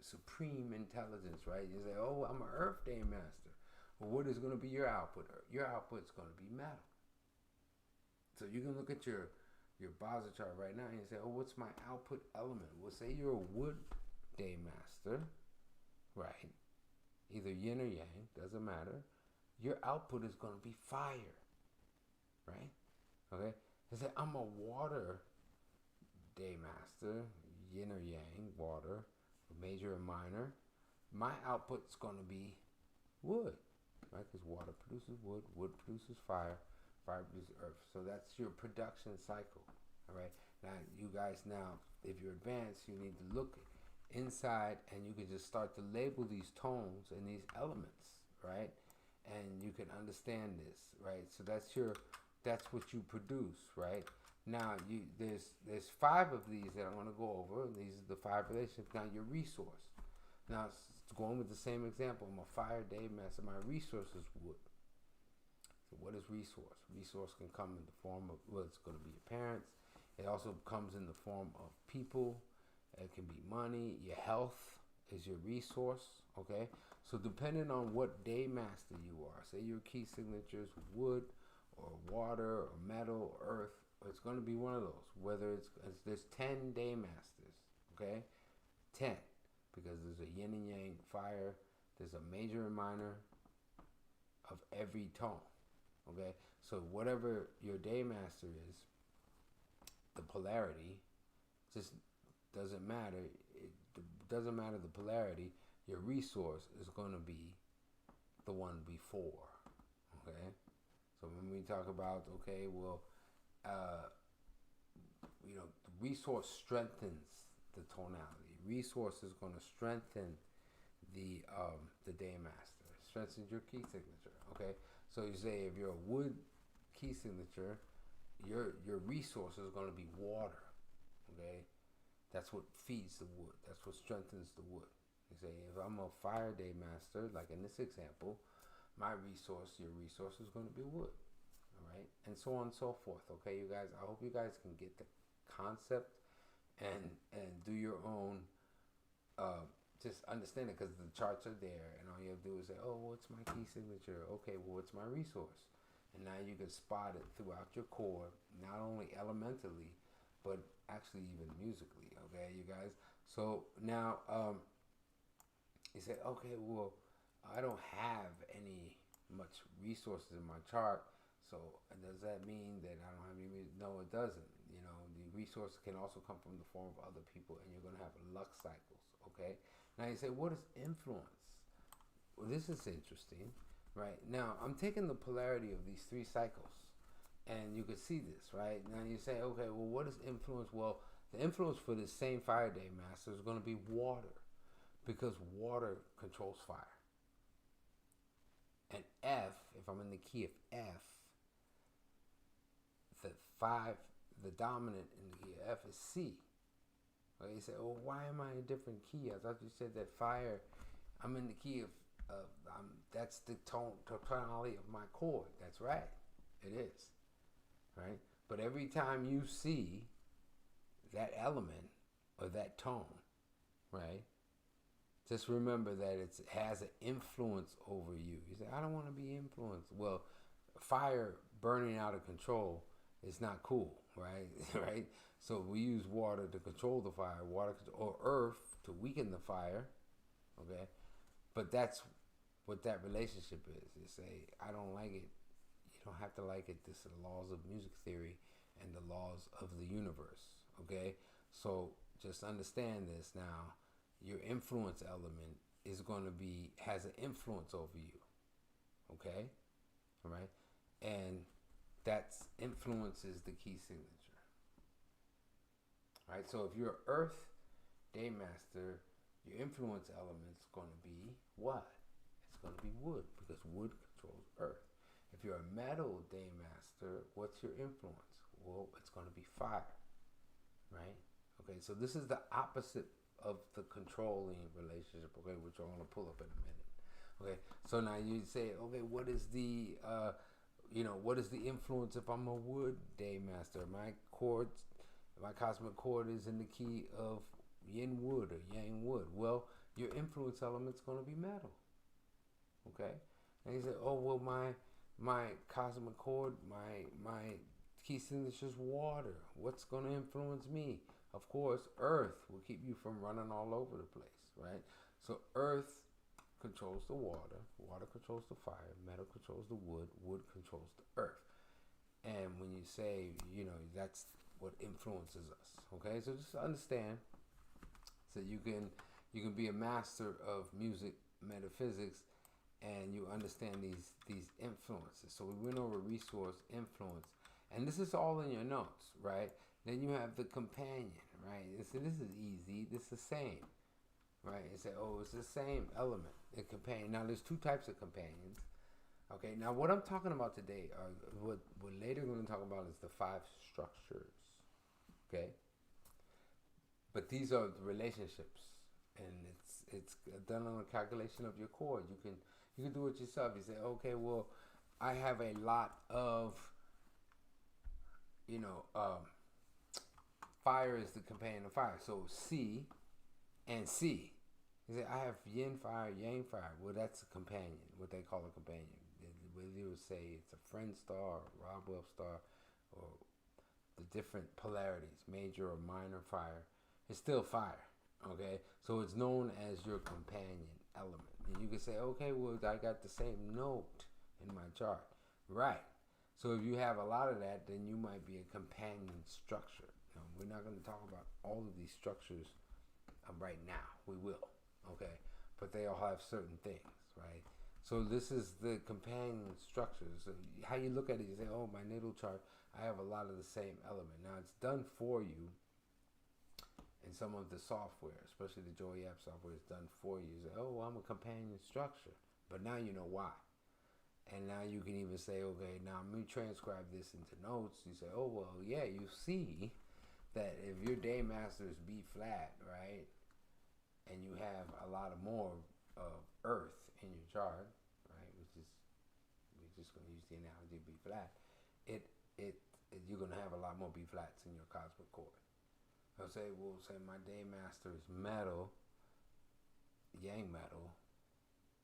supreme intelligence, right? You say, oh, I'm an earth day master. Well, what is going to be your output? Your output is going to be metal. So you can look at your Baza chart right now and you say, oh, what's my output element? Well, say you're a wood day master, right? Either yin or yang, doesn't matter. Your output is going to be fire, right? Okay? I say, I'm a water day master, yin or yang, water, major or minor. My output's going to be wood, right? Because water produces wood, wood produces fire. Fire produces earth. So that's your production cycle. All right. Now, you guys, now, if you're advanced, you need to look inside and you can just start to label these tones and these elements, right? And you can understand this, right? So that's what you produce, right? Now, there's 5 of these that I'm going to go over. These are the 5 relationships. Now, your resource. Now, going with the same example, I'm a fire day master. My resource is wood. So what is resource? Resource can come in the form of, well, it's going to be your parents. It also comes in the form of people. It can be money. Your health is your resource, okay? So depending on what day master you are, say your key signature is wood or water or metal or earth, it's going to be one of those. Whether there's 10 day masters, okay? 10, because there's a yin and yang fire. There's a major and minor of every tone, okay? So whatever your day master is, the polarity just doesn't matter. It doesn't matter the polarity. Your resource is going to be the one before, okay? So when we talk about, okay, well, the resource strengthens the tonality. Resource is going to strengthen the day master. Strengthens your key signature, okay? So you say if you're a wood key signature, your resource is going to be water, okay? That's what feeds the wood. That's what strengthens the wood. You say, if I'm a fire day master, like in this example, my resource, your resource is going to be wood, all right? And so on and so forth, okay, you guys? I hope you guys can get the concept and do your own, just understand it, because the charts are there, and all you have to do is say, oh, what's my key signature? Okay, well, what's my resource? And now you can spot it throughout your chord, not only elementally, but actually even musically, okay, you guys? So now, you say, okay, well, I don't have any much resources in my chart, so does that mean that I don't have any? No, it doesn't. You know, the resources can also come from the form of other people, and you're going to have luck cycles, okay? Now you say, what is influence? Well, this is interesting, right? Now, I'm taking the polarity of these 3 cycles, and you can see this, right? Now you say, okay, well, what is influence? Well, the influence for this same fire day master is going to be water, because water controls fire. And F, if I'm in the key of F, the dominant in the key of F is C. Okay, you say, well, why am I in a different key? I thought you said that fire, I'm in the key of that's the tonality of my chord. That's right. It is. Right? But every time you see that element or that tone, right, just remember that it has an influence over you. You say, I don't want to be influenced. Well, fire burning out of control is not cool, right? Right? So we use water to control the fire, or earth to weaken the fire, okay? But that's what that relationship is. You say, I don't like it. You don't have to like it. This is the laws of music theory and the laws of the universe, okay? So just understand this now. Your influence element is going to has an influence over you, okay? All right? And that's influences the key signature. All right? So if you're Earth Day Master, your influence element is going to be what? It's going to be wood, because wood controls Earth. If you're a Metal Day Master, what's your influence? Well, it's going to be fire, right? Okay, so this is the opposite of the controlling relationship, okay, which I'm going to pull up in a minute. Okay, so now you say, okay, what is the influence if I'm a wood day master? My cosmic chord is in the key of yin wood or yang wood. Well, your influence element's going to be metal. Okay, and you say, oh, well, my cosmic chord, my key signature is water. What's going to influence me? Of course, earth will keep you from running all over the place, right? So earth controls the water, water controls the fire, metal controls the wood, wood controls the earth. And when you say, that's what influences us, okay? So just understand, so you can be a master of music metaphysics and you understand these influences. So we went over resource, influence, and this is all in your notes, right? Then you have the companion, right? And so this is easy. This is the same, right? You say, oh, it's the same element, the companion. Now there's two types of companions. Okay, now what I'm talking about today, what later we're going to talk about is the 5 structures. Okay, but these are the relationships, and it's done on a calculation of your chord. You can do it yourself. You say, okay, well, I have a lot of, you know, fire is the companion of fire. So C and C. You say, I have yin fire, yang fire. Well, that's a companion, what they call a companion. Whether you would say it's a friend star, or Roswell star, or the different polarities, major or minor fire, it's still fire. Okay, so it's known as your companion element. And you can say, okay, well, I got the same note in my chart. Right. So if you have a lot of that, then you might be a companion structure. Now, we're not going to talk about all of these structures right now. We will. Okay. But they all have certain things, right? So this is the companion structures. So how you look at it, you say, oh, my natal chart, I have a lot of the same element. Now, it's done for you in some of the software, especially the Joy app software is done for you. You say, oh, well, I'm a companion structure. But now you know why. And now you can even say, okay, now let me transcribe this into notes. You say, oh, well, yeah, you see that if your day master is B flat, right, and you have a lot of more of earth in your chart, right, which is, we're just going to use the analogy of B flat, you're going to have a lot more B flats in your cosmic chord. I'll say, well, say my day master is metal, yang metal.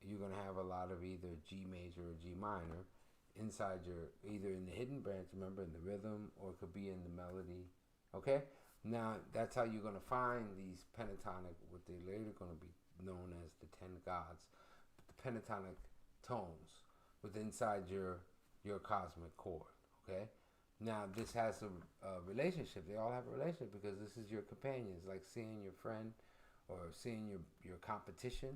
You're going to have a lot of either G major or G minor inside your, either in the hidden branch, remember, in the rhythm, or it could be in the melody. Okay? Now, that's how you're going to find these pentatonic, what they're later going to be known as the 10 gods, the pentatonic tones within inside your cosmic chord. Okay? Now, this has a relationship. They all have a relationship because this is your companion. It's like seeing your friend or seeing your competition,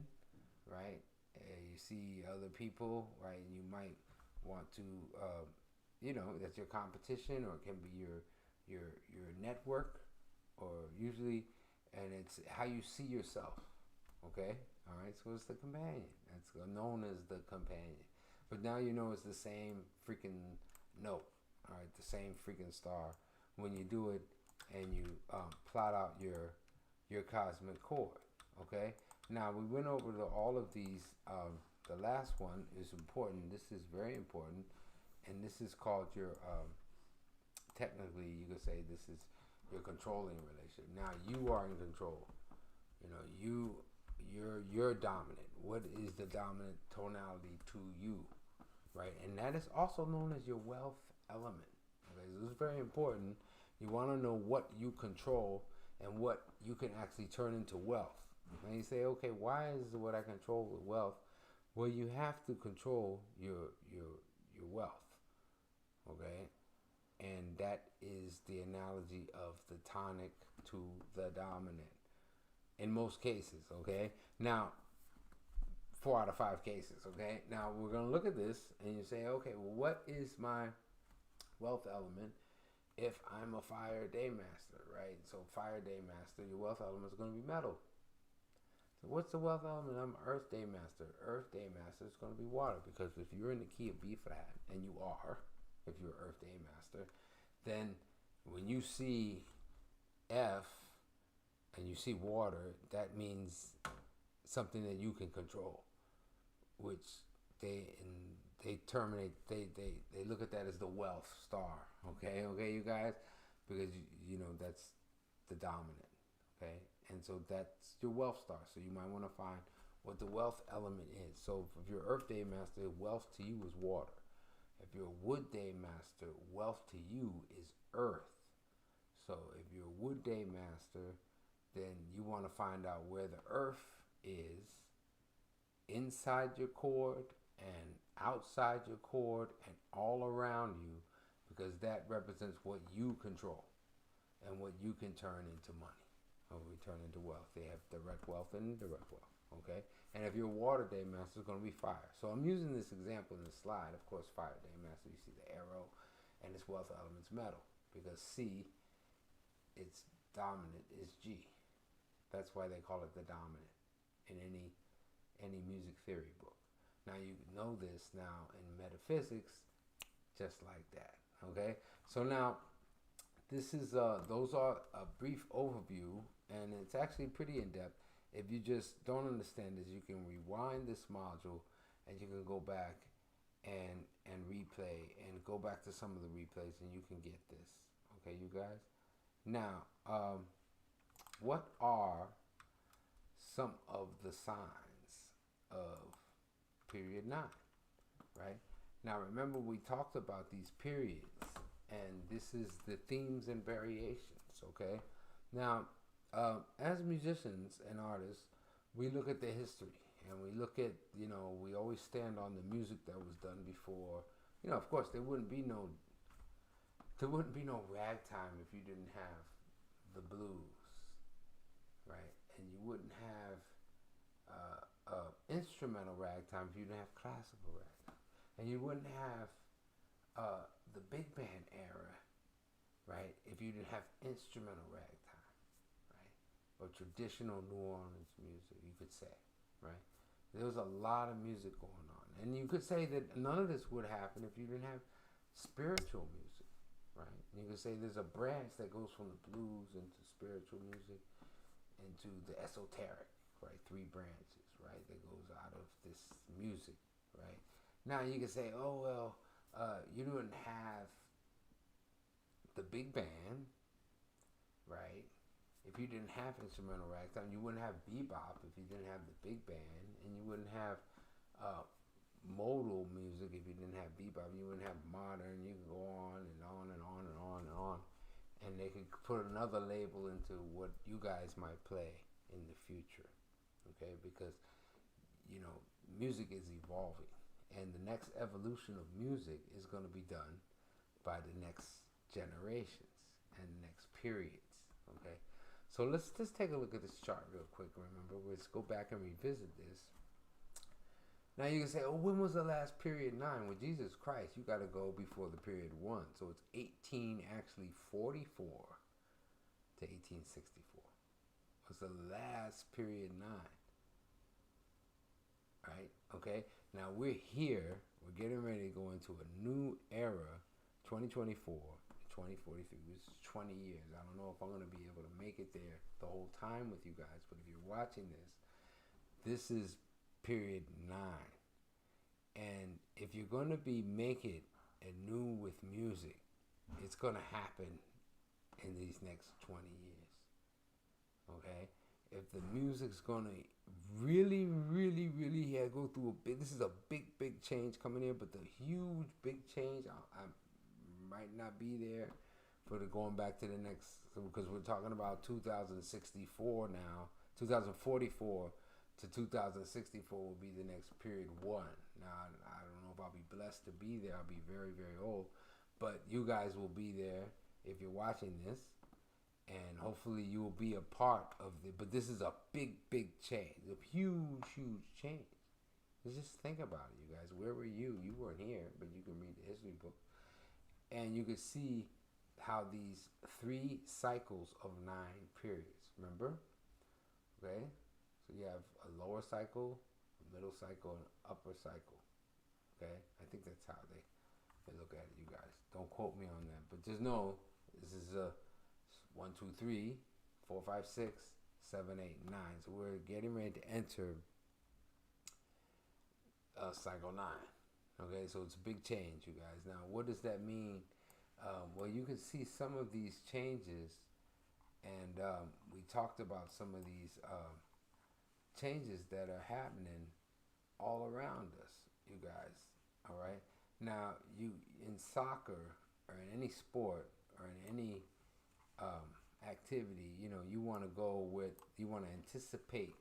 right? You see other people, right? You might want to, that's your competition, or it can be your network, or usually, and it's how you see yourself. Okay, all right. So it's the companion. That's known as the companion. But now you know it's the same freaking note. All right, the same freaking star when you do it and you plot out your cosmic chord. Okay. Now we went over all of these. The last one is important. This is very important, and this is called your. Technically, you could say this is your controlling relationship. Now you are in control. You know, you're dominant. What is the dominant tonality to you, right? And that is also known as your wealth element. Okay, so this is very important. You want to know what you control and what you can actually turn into wealth. And you say, okay, why is what I control with wealth? Well, you have to control your wealth. Okay, and that is the analogy of the tonic to the dominant in most cases. Okay, now 4 out of 5 cases. Okay, now we're gonna look at this and you say, okay, well, what is my wealth element if I'm a fire day master, right? So fire day master, your wealth element is going to be metal. So what's the wealth element? I'm earth day master. Earth day master is going to be water, because if you're in the key of B flat, and you are, if you're earth day master, then when you see F and you see water, that means something that you can control, which they terminate, they look at that as the wealth star. Okay, you guys, because you know that's the dominant. Okay, and so that's your wealth star. So you might want to find what the wealth element is. So if you're earth day master, wealth to you is water. If you're wood day master, wealth to you is earth. So if you're a wood day master, then you want to find out where the earth is inside your chord and outside your chord and all around you, because that represents what you control and what you can turn into money. we turn into wealth. They have direct wealth and indirect wealth. Okay, and if you're a water day master, it's going to be fire. So I'm using this example in the slide. Of course, fire day master. You see the arrow, and its wealth element's metal, because C, its dominant is G. That's why they call it the dominant in any music theory book. Now you know this now in metaphysics, just like that. Okay, so now this is those are a brief overview, and it's actually pretty in depth. If you just don't understand this, you can rewind this module, and you can go back and replay and go back to some of the replays, and you can get this. Okay, you guys. Now, what are some of the signs of period 9? Right now, remember we talked about these periods, and this is the themes and variations. Okay, now as musicians and artists, we look at the history, and we look at, we always stand on the music that was done before. Of course, there wouldn't be no ragtime if you didn't have the blues, right? And you wouldn't have instrumental ragtime if you didn't have classical ragtime, and you wouldn't have the big band era, right, if you didn't have instrumental ragtime, right, or traditional New Orleans music, you could say, right? There was a lot of music going on, and you could say that none of this would happen if you didn't have spiritual music, right? And you could say there's a branch that goes from the blues into spiritual music into the esoteric, right? 3 branches, right, that goes out of this music, right? Now you can say, oh well, you didn't have the big band, right? If you didn't have instrumental ragtime, you wouldn't have bebop if you didn't have the big band, and you wouldn't have modal music if you didn't have bebop. You wouldn't have modern. You could go on and on and on and on and on, and they could put another label into what you guys might play in the future, okay? Because music is evolving, and the next evolution of music is going to be done by the next generations and the next periods, okay? So let's just take a look at this chart real quick. Remember, let's go back and revisit this. Now you can say, oh, when was the last period 9? With Jesus Christ, you got to go before the period 1. So it's 1844 to 1864 was the last period 9. Right? Okay? Now we're here. We're getting ready to go into a new era, 2024, 2043. This is 20 years. I don't know if I'm going to be able to make it there the whole time with you guys, but if you're watching this, this is period 9. And if you're going to be make it anew with music, it's going to happen in these next 20 years. Okay? If the music's going to really, really, really go through this is a big change coming in, but the huge big change, I might not be there for the going back to the next, because we're talking about 2064 now, 2044 to 2064 will be the next period 1. Now, I don't know if I'll be blessed to be there. I'll be very, very old. But you guys will be there if you're watching this. And hopefully you will be a part of it. But this is a big change. A huge change. Just think about it, you guys. Where were you? You weren't here, but you can read the history book. And you can see how these 3 cycles of 9 periods. Remember? Okay? So you have a lower cycle, a middle cycle, and an upper cycle. Okay? I think that's how they look at it, you guys. Don't quote me on that. But just know this is a 1, 2, 3, 4, 5, 6, 7, 8, 9. So we're getting ready to enter cycle 9. Okay? So it's a big change, you guys. Now, what does that mean? Well, you can see some of these changes, and we talked about some of these changes that are happening all around us, you guys. All right. Now, you in soccer or in any sport or in any activity, you want to you want to anticipate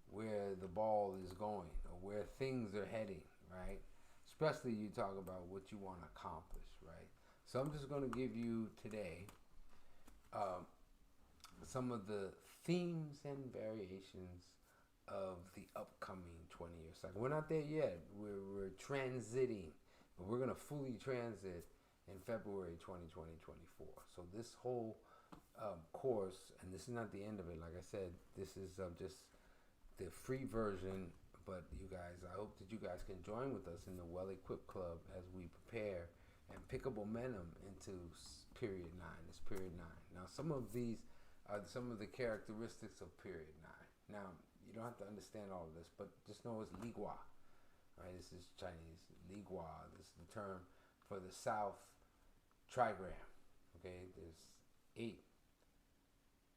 where the ball is going or where things are heading, right? Especially you talk about what you want to accomplish, right? So I'm just going to give you today some of the themes and variations of the upcoming 20-year cycle. We're not there yet. We're transiting, but we're gonna fully transit in February 2024. So this whole course, and this is not the end of it. Like I said, this is just the free version. But you guys, I hope that you guys can join with us in the Well Equipped Club as we prepare and pick up momentum into period 9. This period 9. Now, some of these are some of the characteristics of period 9. Now, you don't have to understand all of this, but just know it's Li Gua. Right? This is Chinese. Li Gua. This is the term for the South trigram. Okay, there's 8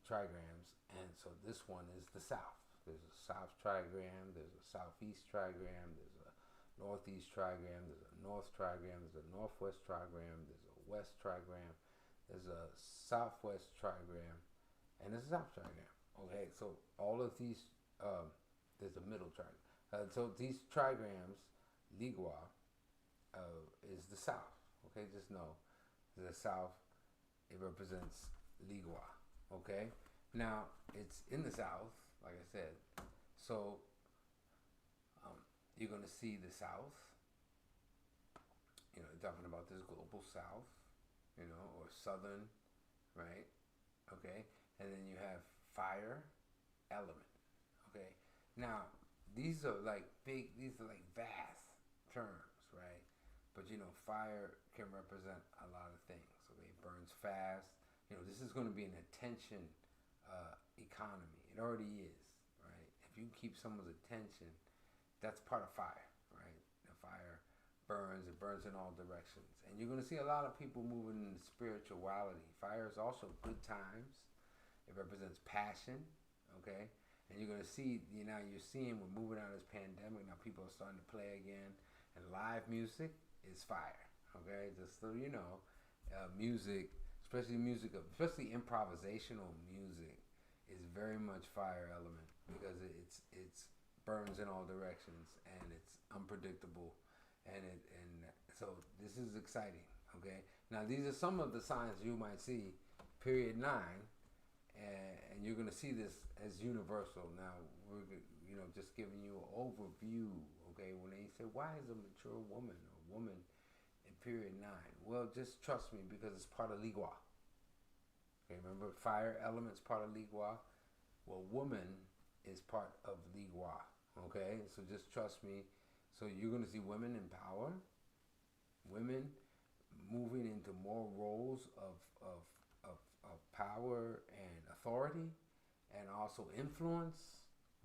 trigrams, and so this one is the South. There's a South trigram, there's a Southeast trigram, there's a Northeast trigram, there's a North trigram, there's a Northwest trigram, there's a West trigram, there's a Southwest trigram, and there's a South trigram. Okay, so all of these, there's a middle trigram. So these trigrams, Li Gua, is the South. Okay, just know the South, it represents Li Gua. Okay, now it's in the South, like I said. So you're going to see the South. You know, talking about this global South, you know, or Southern, right? Okay, and then you have fire element. Okay, now these are like big, these are like vast terms, right? But you know, fire can represent a lot of things. Okay, it burns fast. You know, this is going to be an attention economy. It already is, right? If you keep someone's attention, that's part of fire, right? The fire burns, it burns in all directions. And you're going to see a lot of people moving into spirituality. Fire is also good times. It represents passion, okay? And you're going to see, you know, you're seeing we're moving out of this pandemic. Now people are starting to play again. And live music is fire, okay? Just so you know, music, especially improvisational music, is very much fire element because it's burns in all directions and it's unpredictable, and so this is exciting. Okay, now these are some of the signs you might see period 9, and you're going to see this as universal. Now we're just giving you an overview. Okay, when they say why is a mature woman in period 9, well, just trust me because it's part of Li Gua. Okay, remember, fire element's part of Li Gua. Well, woman is part of Li Gua. Okay, so just trust me. So you're going to see women in power, women moving into more roles of power and authority, and also influence.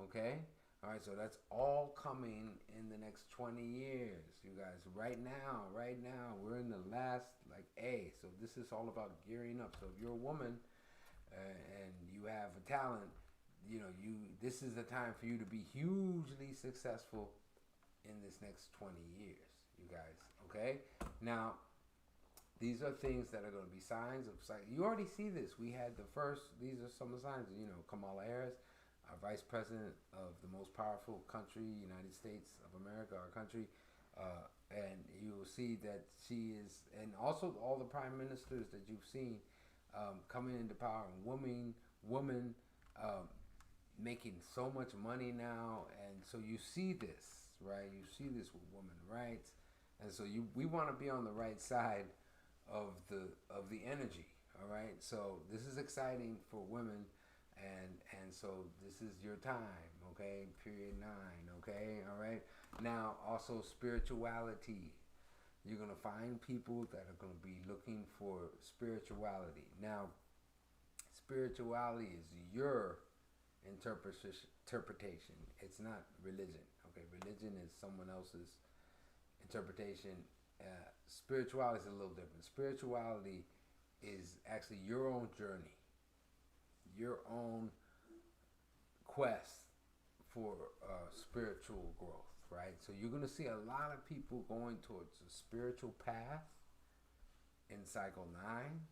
Okay, all right. So that's all coming in the next 20 years, you guys. Right now, we're in the last So this is all about gearing up. So if you're a woman and you have a talent, you know, this is the time for you to be hugely successful in this next 20 years, you guys. Okay? Now, these are things that are going to be signs of you already see this. We had these are some of the signs. You know, Kamala Harris, our vice president of the most powerful country, United States of America, our country, and you will see that she is, and also all the prime ministers that you've seen coming into power, and woman making so much money now, and so you see this, right? You see this with women rights, and so we want to be on the right side of the energy. All right, so this is exciting for women, and so this is your time. Okay, period 9. Okay, all right. Now also spirituality. You're gonna find people that are gonna be looking for spirituality. Now, spirituality is your interpretation. It's not religion. Okay, religion is someone else's interpretation. Spirituality is a little different. Spirituality is actually your own journey, your own quest for spiritual growth, right? So you're going to see a lot of people going towards a spiritual path in cycle 9,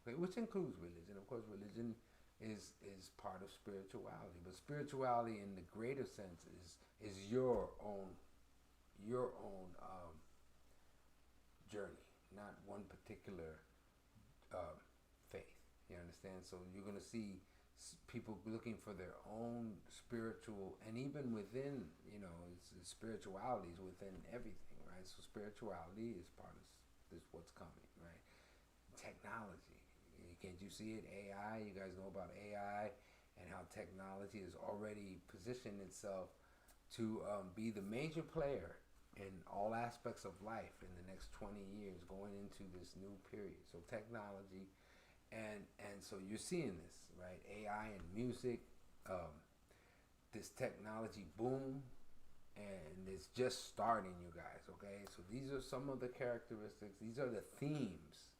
okay, which includes religion. Of course, religion is part of spirituality, but spirituality in the greater sense is your own journey, not one particular faith. You understand? So you're going to see people looking for their own spiritual, and even within, it's spiritualities within everything, right? So spirituality is part of this what's coming, right? Technology, can't you see it? AI, you guys know about AI and how technology has already positioned itself to be the major player in all aspects of life in the next 20 years going into this new period. So technology, and so you're seeing this, right? AI and music, this technology boom, and it's just starting, you guys. Okay, so these are some of the characteristics. These are the themes.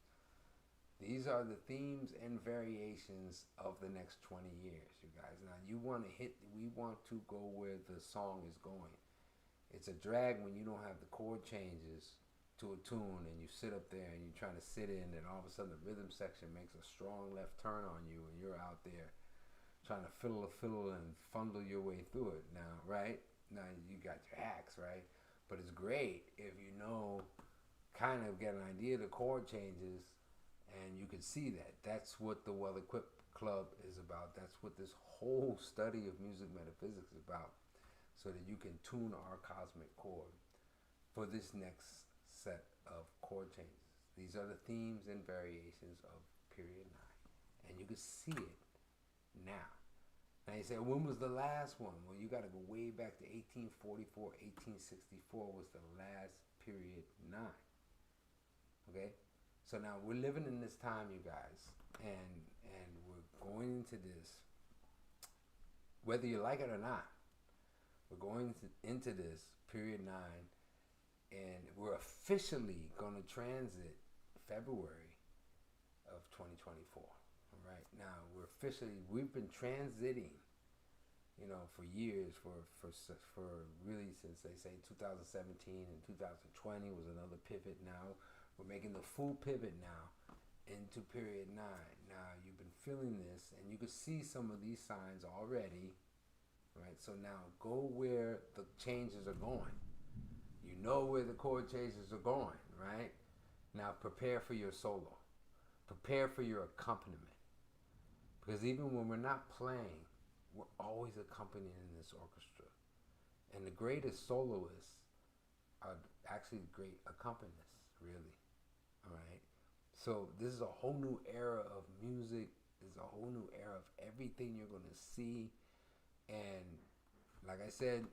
These are the themes and variations of the next 20 years, you guys. Now we want to go where the song is going. It's a drag when you don't have the chord changes to a tune and you sit up there and you're trying to sit in, and all of a sudden the rhythm section makes a strong left turn on you and you're out there trying to fiddle and fumble your way through it now, right? Now you got your hacks, right? But it's great if you know, kind of get an idea of the chord changes, and you can see that. That's what the Well Equipped Club is about. That's what this whole study of music metaphysics is about, so that you can tune our cosmic chord for this next set of chord changes. These are the themes and variations of period 9. And you can see it now. Now you say, when was the last one? Well, you got to go way back to 1844. 1864 was the last period 9. Okay? So now we're living in this time, you guys, and we're going into this, whether you like it or not. We're going into this period 9, and we're officially going to transit February of 2024. All right, now we've been transiting, for years, for really since they say 2017, and 2020 was another pivot. Now we're making the full pivot now into period 9. Now you've been feeling this, and you can see some of these signs already, right? So now go where the changes are going. You know where the chord changes are going, right? Now prepare for your solo. Prepare for your accompaniment. Because even when we're not playing, we're always accompanying in this orchestra. And the greatest soloists are actually great accompanists, really. All right? So this is a whole new era of music. This is a whole new era of everything you're going to see. And like I said,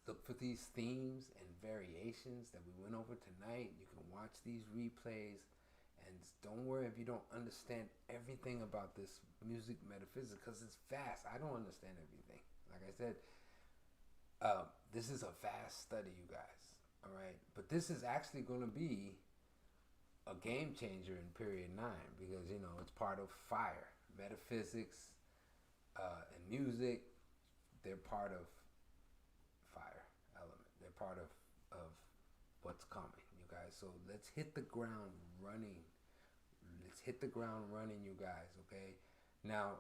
look for these themes and variations that we went over tonight. You can watch these replays. And don't worry if you don't understand everything about this music metaphysics, because it's vast. I don't understand everything. Like I said, this is a vast study, you guys. All right? But this is actually going to be a game changer in period 9, because, it's part of fire. Metaphysics and music, they're part of fire element. They're part of what's coming, you guys. So let's hit the ground running. You guys, okay? Now,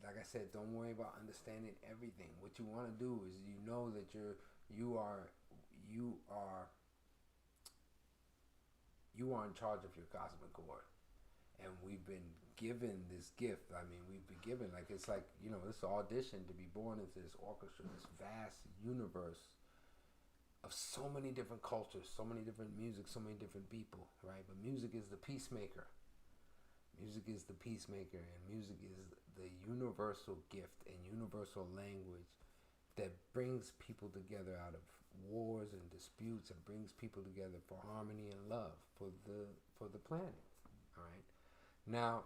like I said, don't worry about understanding everything. What you want to do is that you are in charge of your cosmic chord. And we've been given this gift. I mean, we've been given, it's like, this audition to be born into this orchestra, this vast universe of so many different cultures, so many different music, so many different people, right? But music is the peacemaker. Music is the peacemaker, and music is the universal gift and universal language that brings people together out of wars and disputes, and brings people together for harmony and love for the planet. All right. Now,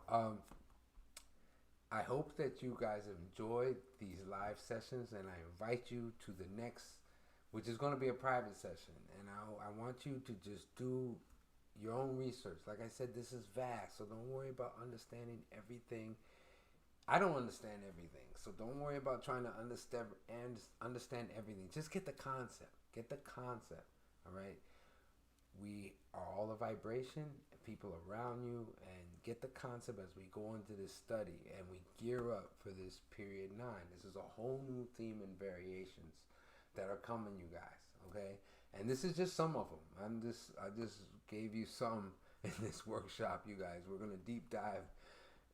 I hope that you guys have enjoyed these live sessions, and I invite you to the next, which is going to be a private session. And I want you to just do your own research. Like I said, this is vast, so don't worry about understanding everything. I don't understand everything, so don't worry about trying to understand everything. Just get the concept. All right? We are all a vibration, people around you, and get the concept as we go into this study and we gear up for this period 9. This is a whole new theme and variations that are coming, you guys, okay? And this is just some of them. I just gave you some in this workshop, you guys. We're going to deep dive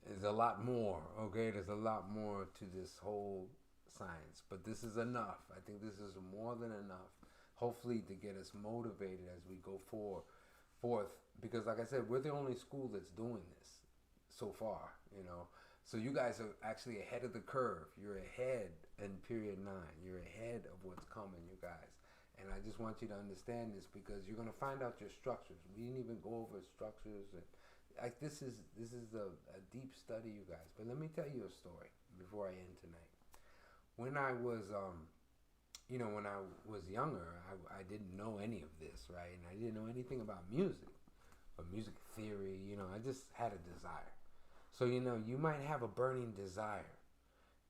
There's a lot more, okay? There's a lot more to this whole science, but this is enough. I think this is more than enough, hopefully, to get us motivated as we go forth. Because, like I said, we're the only school that's doing this so far, you know. So you guys are actually ahead of the curve. You're ahead in period 9. You're ahead of what's coming, you guys. And I just want you to understand this because you're gonna find out your structures. We didn't even go over structures and like this is a deep study, you guys. But let me tell you a story before I end tonight. When I was when I was younger, I didn't know any of this, right? And I didn't know anything about music or music theory. I just had a desire. So you might have a burning desire,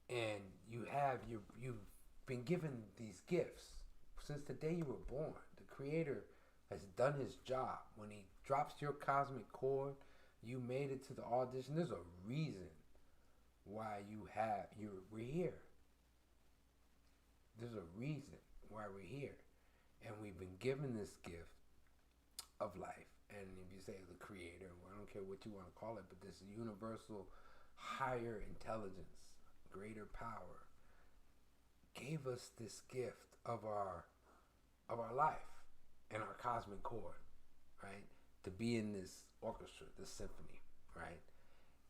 and you've been given these gifts since the day you were born. The Creator has done His job. When He drops your cosmic chord, you made it to the audition. There's a reason why we're here. There's a reason why we're here, and we've been given this gift of life. And if you say the Creator, well, I don't care what you want to call it, but this universal higher intelligence, greater power, gave us this gift of our life and our cosmic chord, right? To be in this orchestra, this symphony, right?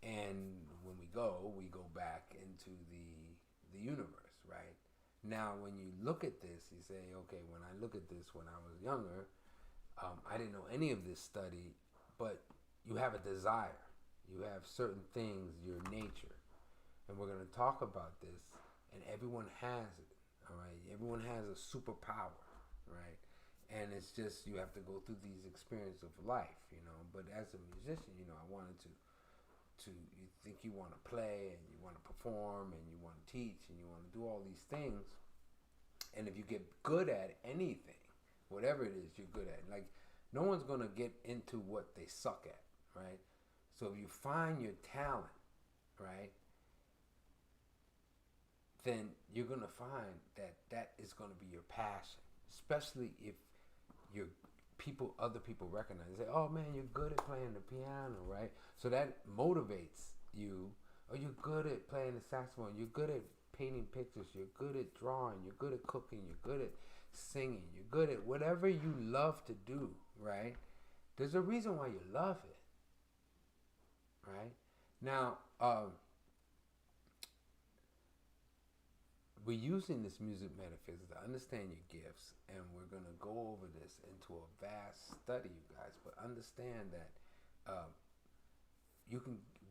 And when we go back into the universe, right? Now, when you look at this, you say, okay, when I look at this when I was younger, I didn't know any of this study, but you have a desire. You have certain things, your nature. And we're going to talk about this, and everyone has it, all right? Everyone has a superpower, right? And it's just, you have to go through these experiences of life, But as a musician, I wanted to you think you want to play, and you want to perform, and you want to teach, and you want to do all these things. And if you get good at anything, whatever it is you're good at, like, no one's going to get into what they suck at, right? So if you find your talent, right, then you're going to find that is going to be your passion, especially if other people recognize it. Say, oh man, you're good at playing the piano, right? So that motivates you. Or you're good at playing the saxophone. You're good at painting pictures. You're good at drawing. You're good at cooking. You're good at singing. You're good at whatever you love to do, right? There's a reason why you love it, right? Now, we're using this music metaphysics to understand your gifts, and we're going to go over this into a vast study, you guys. But understand that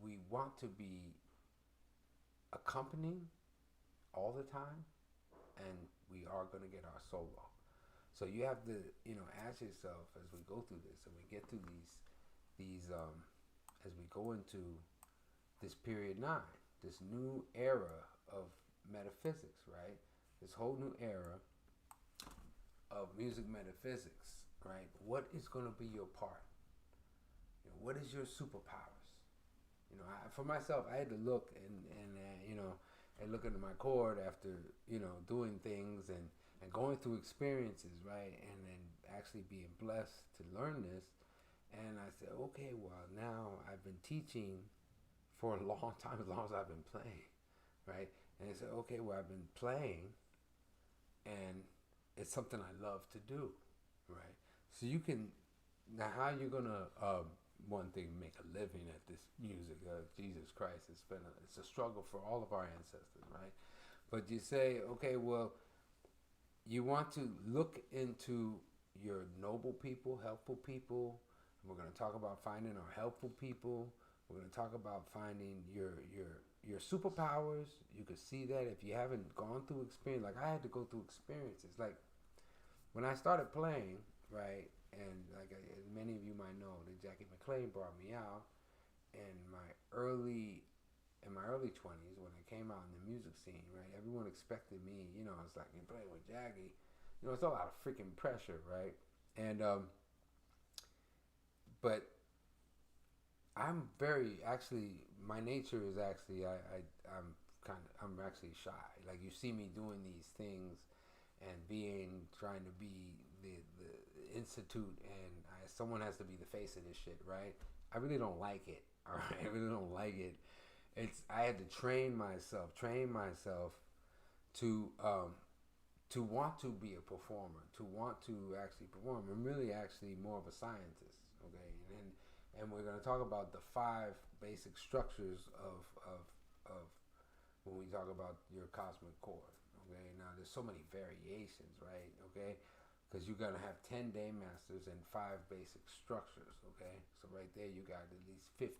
we want to be accompanying all the time, and we are going to get our solo. So you have to, ask yourself as we go through this, and we get through these as we go into this period 9, this new era of metaphysics, right? This whole new era of music metaphysics, right? What is going to be your part? What is your superpowers? For myself, I had to look and look into my chord after doing things and going through experiences, right? And then actually being blessed to learn this. And I said, okay, well, now I've been teaching for a long time, as long as I've been playing, right? And I said, okay, well, I've been playing, and it's something I love to do, right? So you can, now how you're going to, one thing, make a living at this music, Jesus Christ, it's a struggle for all of our ancestors, right? But you say, okay, well, you want to look into your noble people, helpful people. We're going to talk about finding our helpful people. We're going to talk about finding your superpowers. You could see that if you haven't gone through experience. Like, I had to go through experiences. Like, when I started playing, right, and as many of you might know, that Jackie McLean brought me out in my early 20s when I came out in the music scene, right? Everyone expected me, it's like, you playing with Jackie. It's a lot of freaking pressure, right? And, but I'm my nature is actually, I'm actually shy. Like, you see me doing these things and trying to be the institute, and someone has to be the face of this shit, right? I really don't like it, all right? I really don't like it. I had to train myself to want to be a performer, to want to actually perform. I'm really actually more of a scientist, okay? And we're going to talk about the 5 basic structures of when we talk about your cosmic chord, okay? Now there's so many variations, right? Okay, because you're going to have 10 day masters and 5 basic structures, okay? So right there you got at least 50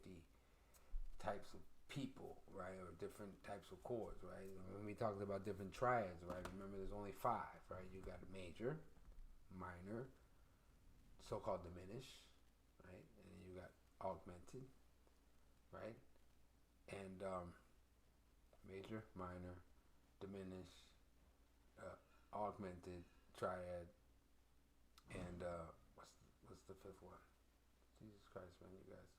types of people, right, or different types of chords, right? When we talked about different triads, right, remember there's only 5, right? You got a major, minor, so-called diminished, right, and then you got augmented, right, and major, minor, diminished, augmented, triad, and what's the 5th one? Jesus Christ, man, you guys.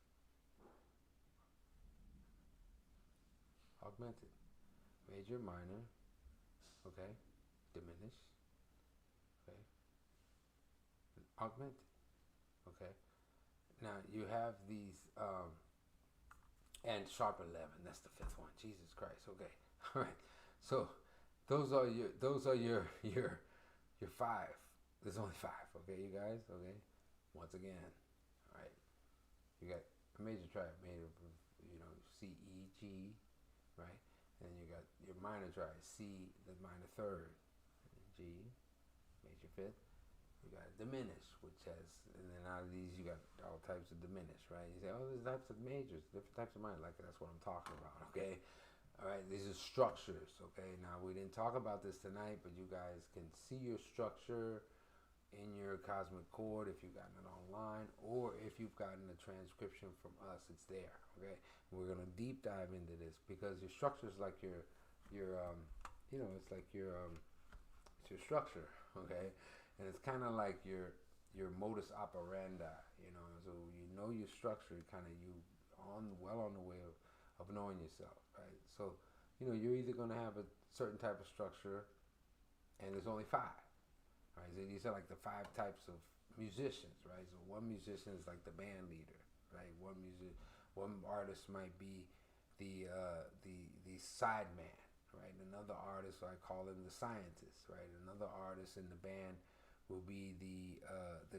Augmented, major, minor, okay, diminished, okay, augmented, okay. Now you have these, and sharp 11. That's the 5th one. Jesus Christ. Okay, all right. So those are your 5. There's only 5. Okay, you guys. Okay. Once again, all right. You got a major triad made of C, E, G, right? And then you got your minor triad, C, the minor 3rd, G, major 5th. You got diminished, which has, and then out of these you got all types of diminished, right? You say, oh, there's types of majors, different types of minor, like that's what I'm talking about, okay? All right, these are structures, okay? Now, we didn't talk about this tonight, but you guys can see your structure in your cosmic chord if you've gotten it online, or if you've gotten a transcription from us, it's there, okay? We're gonna deep dive into this because your structure is like your it's like it's your structure, okay? And it's kind of like your modus operandi, so your structure, kind of you well on the way of knowing yourself, right? So you're either going to have a certain type of structure, and there's only 5, right? So these are like the 5 types of musicians, right? So one musician is like the band leader, right? One artist might be the side man, right? Another artist, I call him the scientist, right? Another artist in the band will be the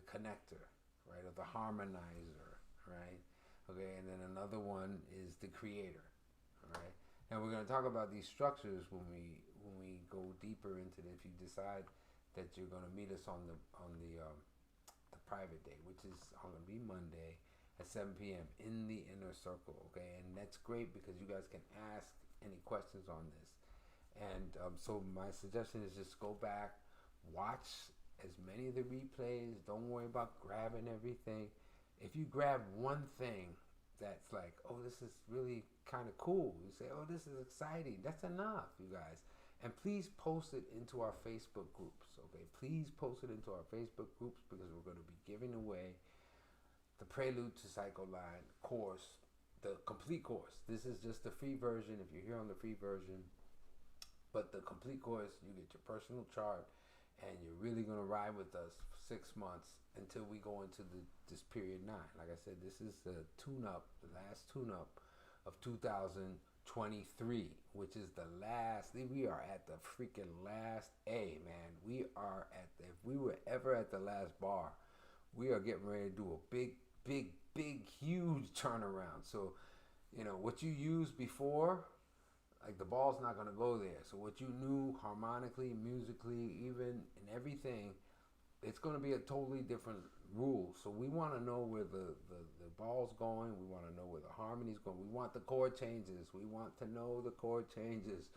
connector, right, or the harmonizer, right? Okay, and then another one is the creator, all right? Now we're going to talk about these structures when we go deeper into it. If you decide that you're going to meet us on the private day, which is going to be Monday at 7 p.m. in the inner circle, okay? And that's great because you guys can ask any questions on this. And so my suggestion is just go back, watch as many of the replays. Don't worry about grabbing everything. If you grab one thing that's like, oh, this is really kind of cool, you say, oh, this is exciting, that's enough, you guys. And please post it into our Facebook groups, okay? Please post it into our Facebook groups because we're going to be giving away the Prelude to Psycho Line course, the complete course. This is just the free version if you're here on the free version. But the complete course, you get your personal chart, and you're really going to ride with us for 6 months until we go into this period 9. Like I said, this is the tune-up, the last tune-up of 2023, which is the last. We are at the freaking last A, man. We are at if we were ever at the last bar, we are getting ready to do a big, huge turnaround. So, what you used before, like the ball's not going to go there. So what you knew harmonically, musically, even in everything, it's going to be a totally different rule. So we want to know where the ball's going. We want to know where the harmony's going. We want the chord changes. We want to know the chord changes.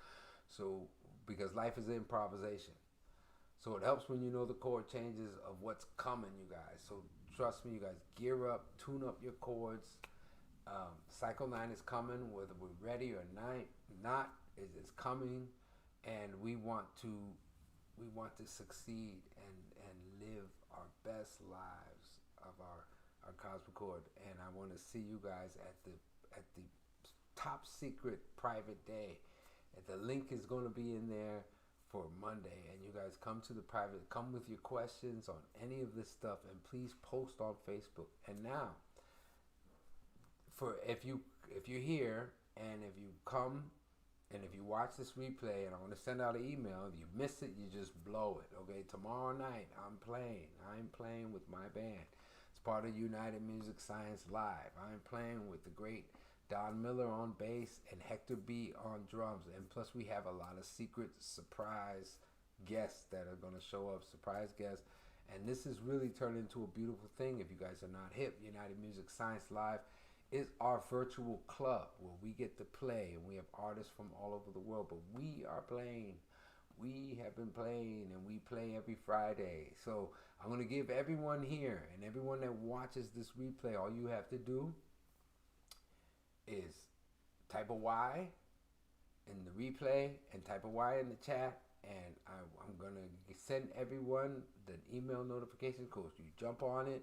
So because life is improvisation. So it helps when you know the chord changes of what's coming, you guys. So trust me, you guys, gear up, tune up your chords. Cycle 9 is coming, whether we're ready or not, it's coming, and we want to succeed and live our best lives of our cosmic chord. And I want to see you guys at the top secret private day. And the link is going to be in there for Monday, and you guys come to the private, come with your questions on any of this stuff, and please post on Facebook. And now, for if you're here And if you come and if you watch this replay, and I'm going to send out an email, if you miss it, you just blow it. Okay, tomorrow night I'm playing with my band. It's part of United Music Science Live. I'm playing with the great Don Miller on bass and Hector B on drums. And plus we have a lot of secret surprise guests that are going to show up, surprise guests. And this has really turned into a beautiful thing. If you guys are not hip, United Music Science Live is our virtual club where we get to play, and we have artists from all over the world, but we are playing. We have been playing, and we play every Friday. So I'm going to give everyone here and everyone that watches this replay, all you have to do is type a Y in the replay and type a Y in the chat, and I'm going to send everyone the email notification code. You jump on it,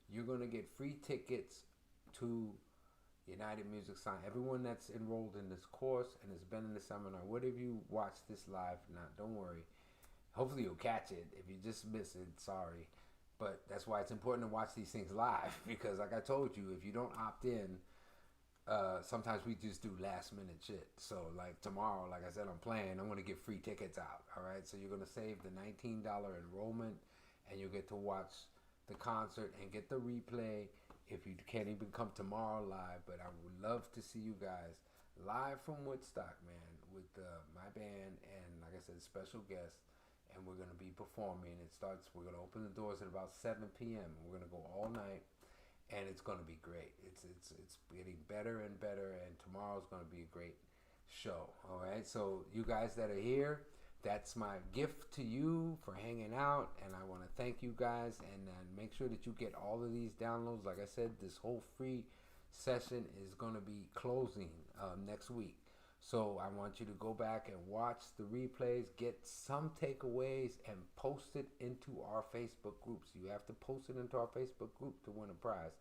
you're going to get free tickets to United Music Science. Everyone that's enrolled in this course and has been in the seminar, whatever you watch this live, don't worry. Hopefully you'll catch it. If you just miss it, sorry. But that's why it's important to watch these things live, because like I told you, if you don't opt in, sometimes we just do last minute shit. So like tomorrow, like I said, I'm playing, I'm going to get free tickets out. All right. So you're going to save the $19 enrollment, and you'll get to watch the concert and get the replay if you can't even come tomorrow live. But I would love to see you guys live from Woodstock, man, with my band and, like I said, special guests. And we're going to be performing. We're going to open the doors at about 7 p.m. We're going to go all night, and it's going to be great. It's getting better and better, and tomorrow's going to be a great show. All right, so you guys that are here, that's my gift to you for hanging out, and I want to thank you guys, and make sure that you get all of these downloads. Like I said, this whole free session is going to be closing next week. So I want you to go back and watch the replays, get some takeaways, and post it into our Facebook groups. You have to post it into our Facebook group to win a prize.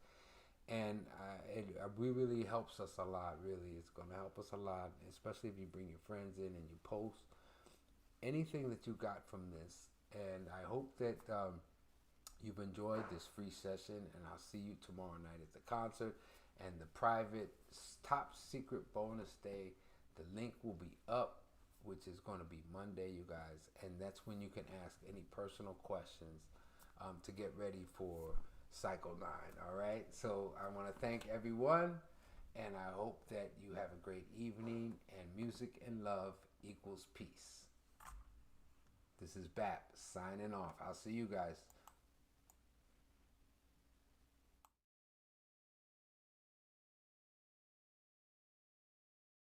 And it really helps us a lot, really. It's going to help us a lot, especially if you bring your friends in and you post anything that you got from this. And I hope that you've enjoyed this free session, and I'll see you tomorrow night at the concert and the private top secret bonus day. The link will be up, which is going to be Monday, you guys, and that's when you can ask any personal questions to get ready for Cycle 9, all right? So I want to thank everyone, and I hope that you have a great evening, and music and love equals peace. This is BAP signing off. I'll see you guys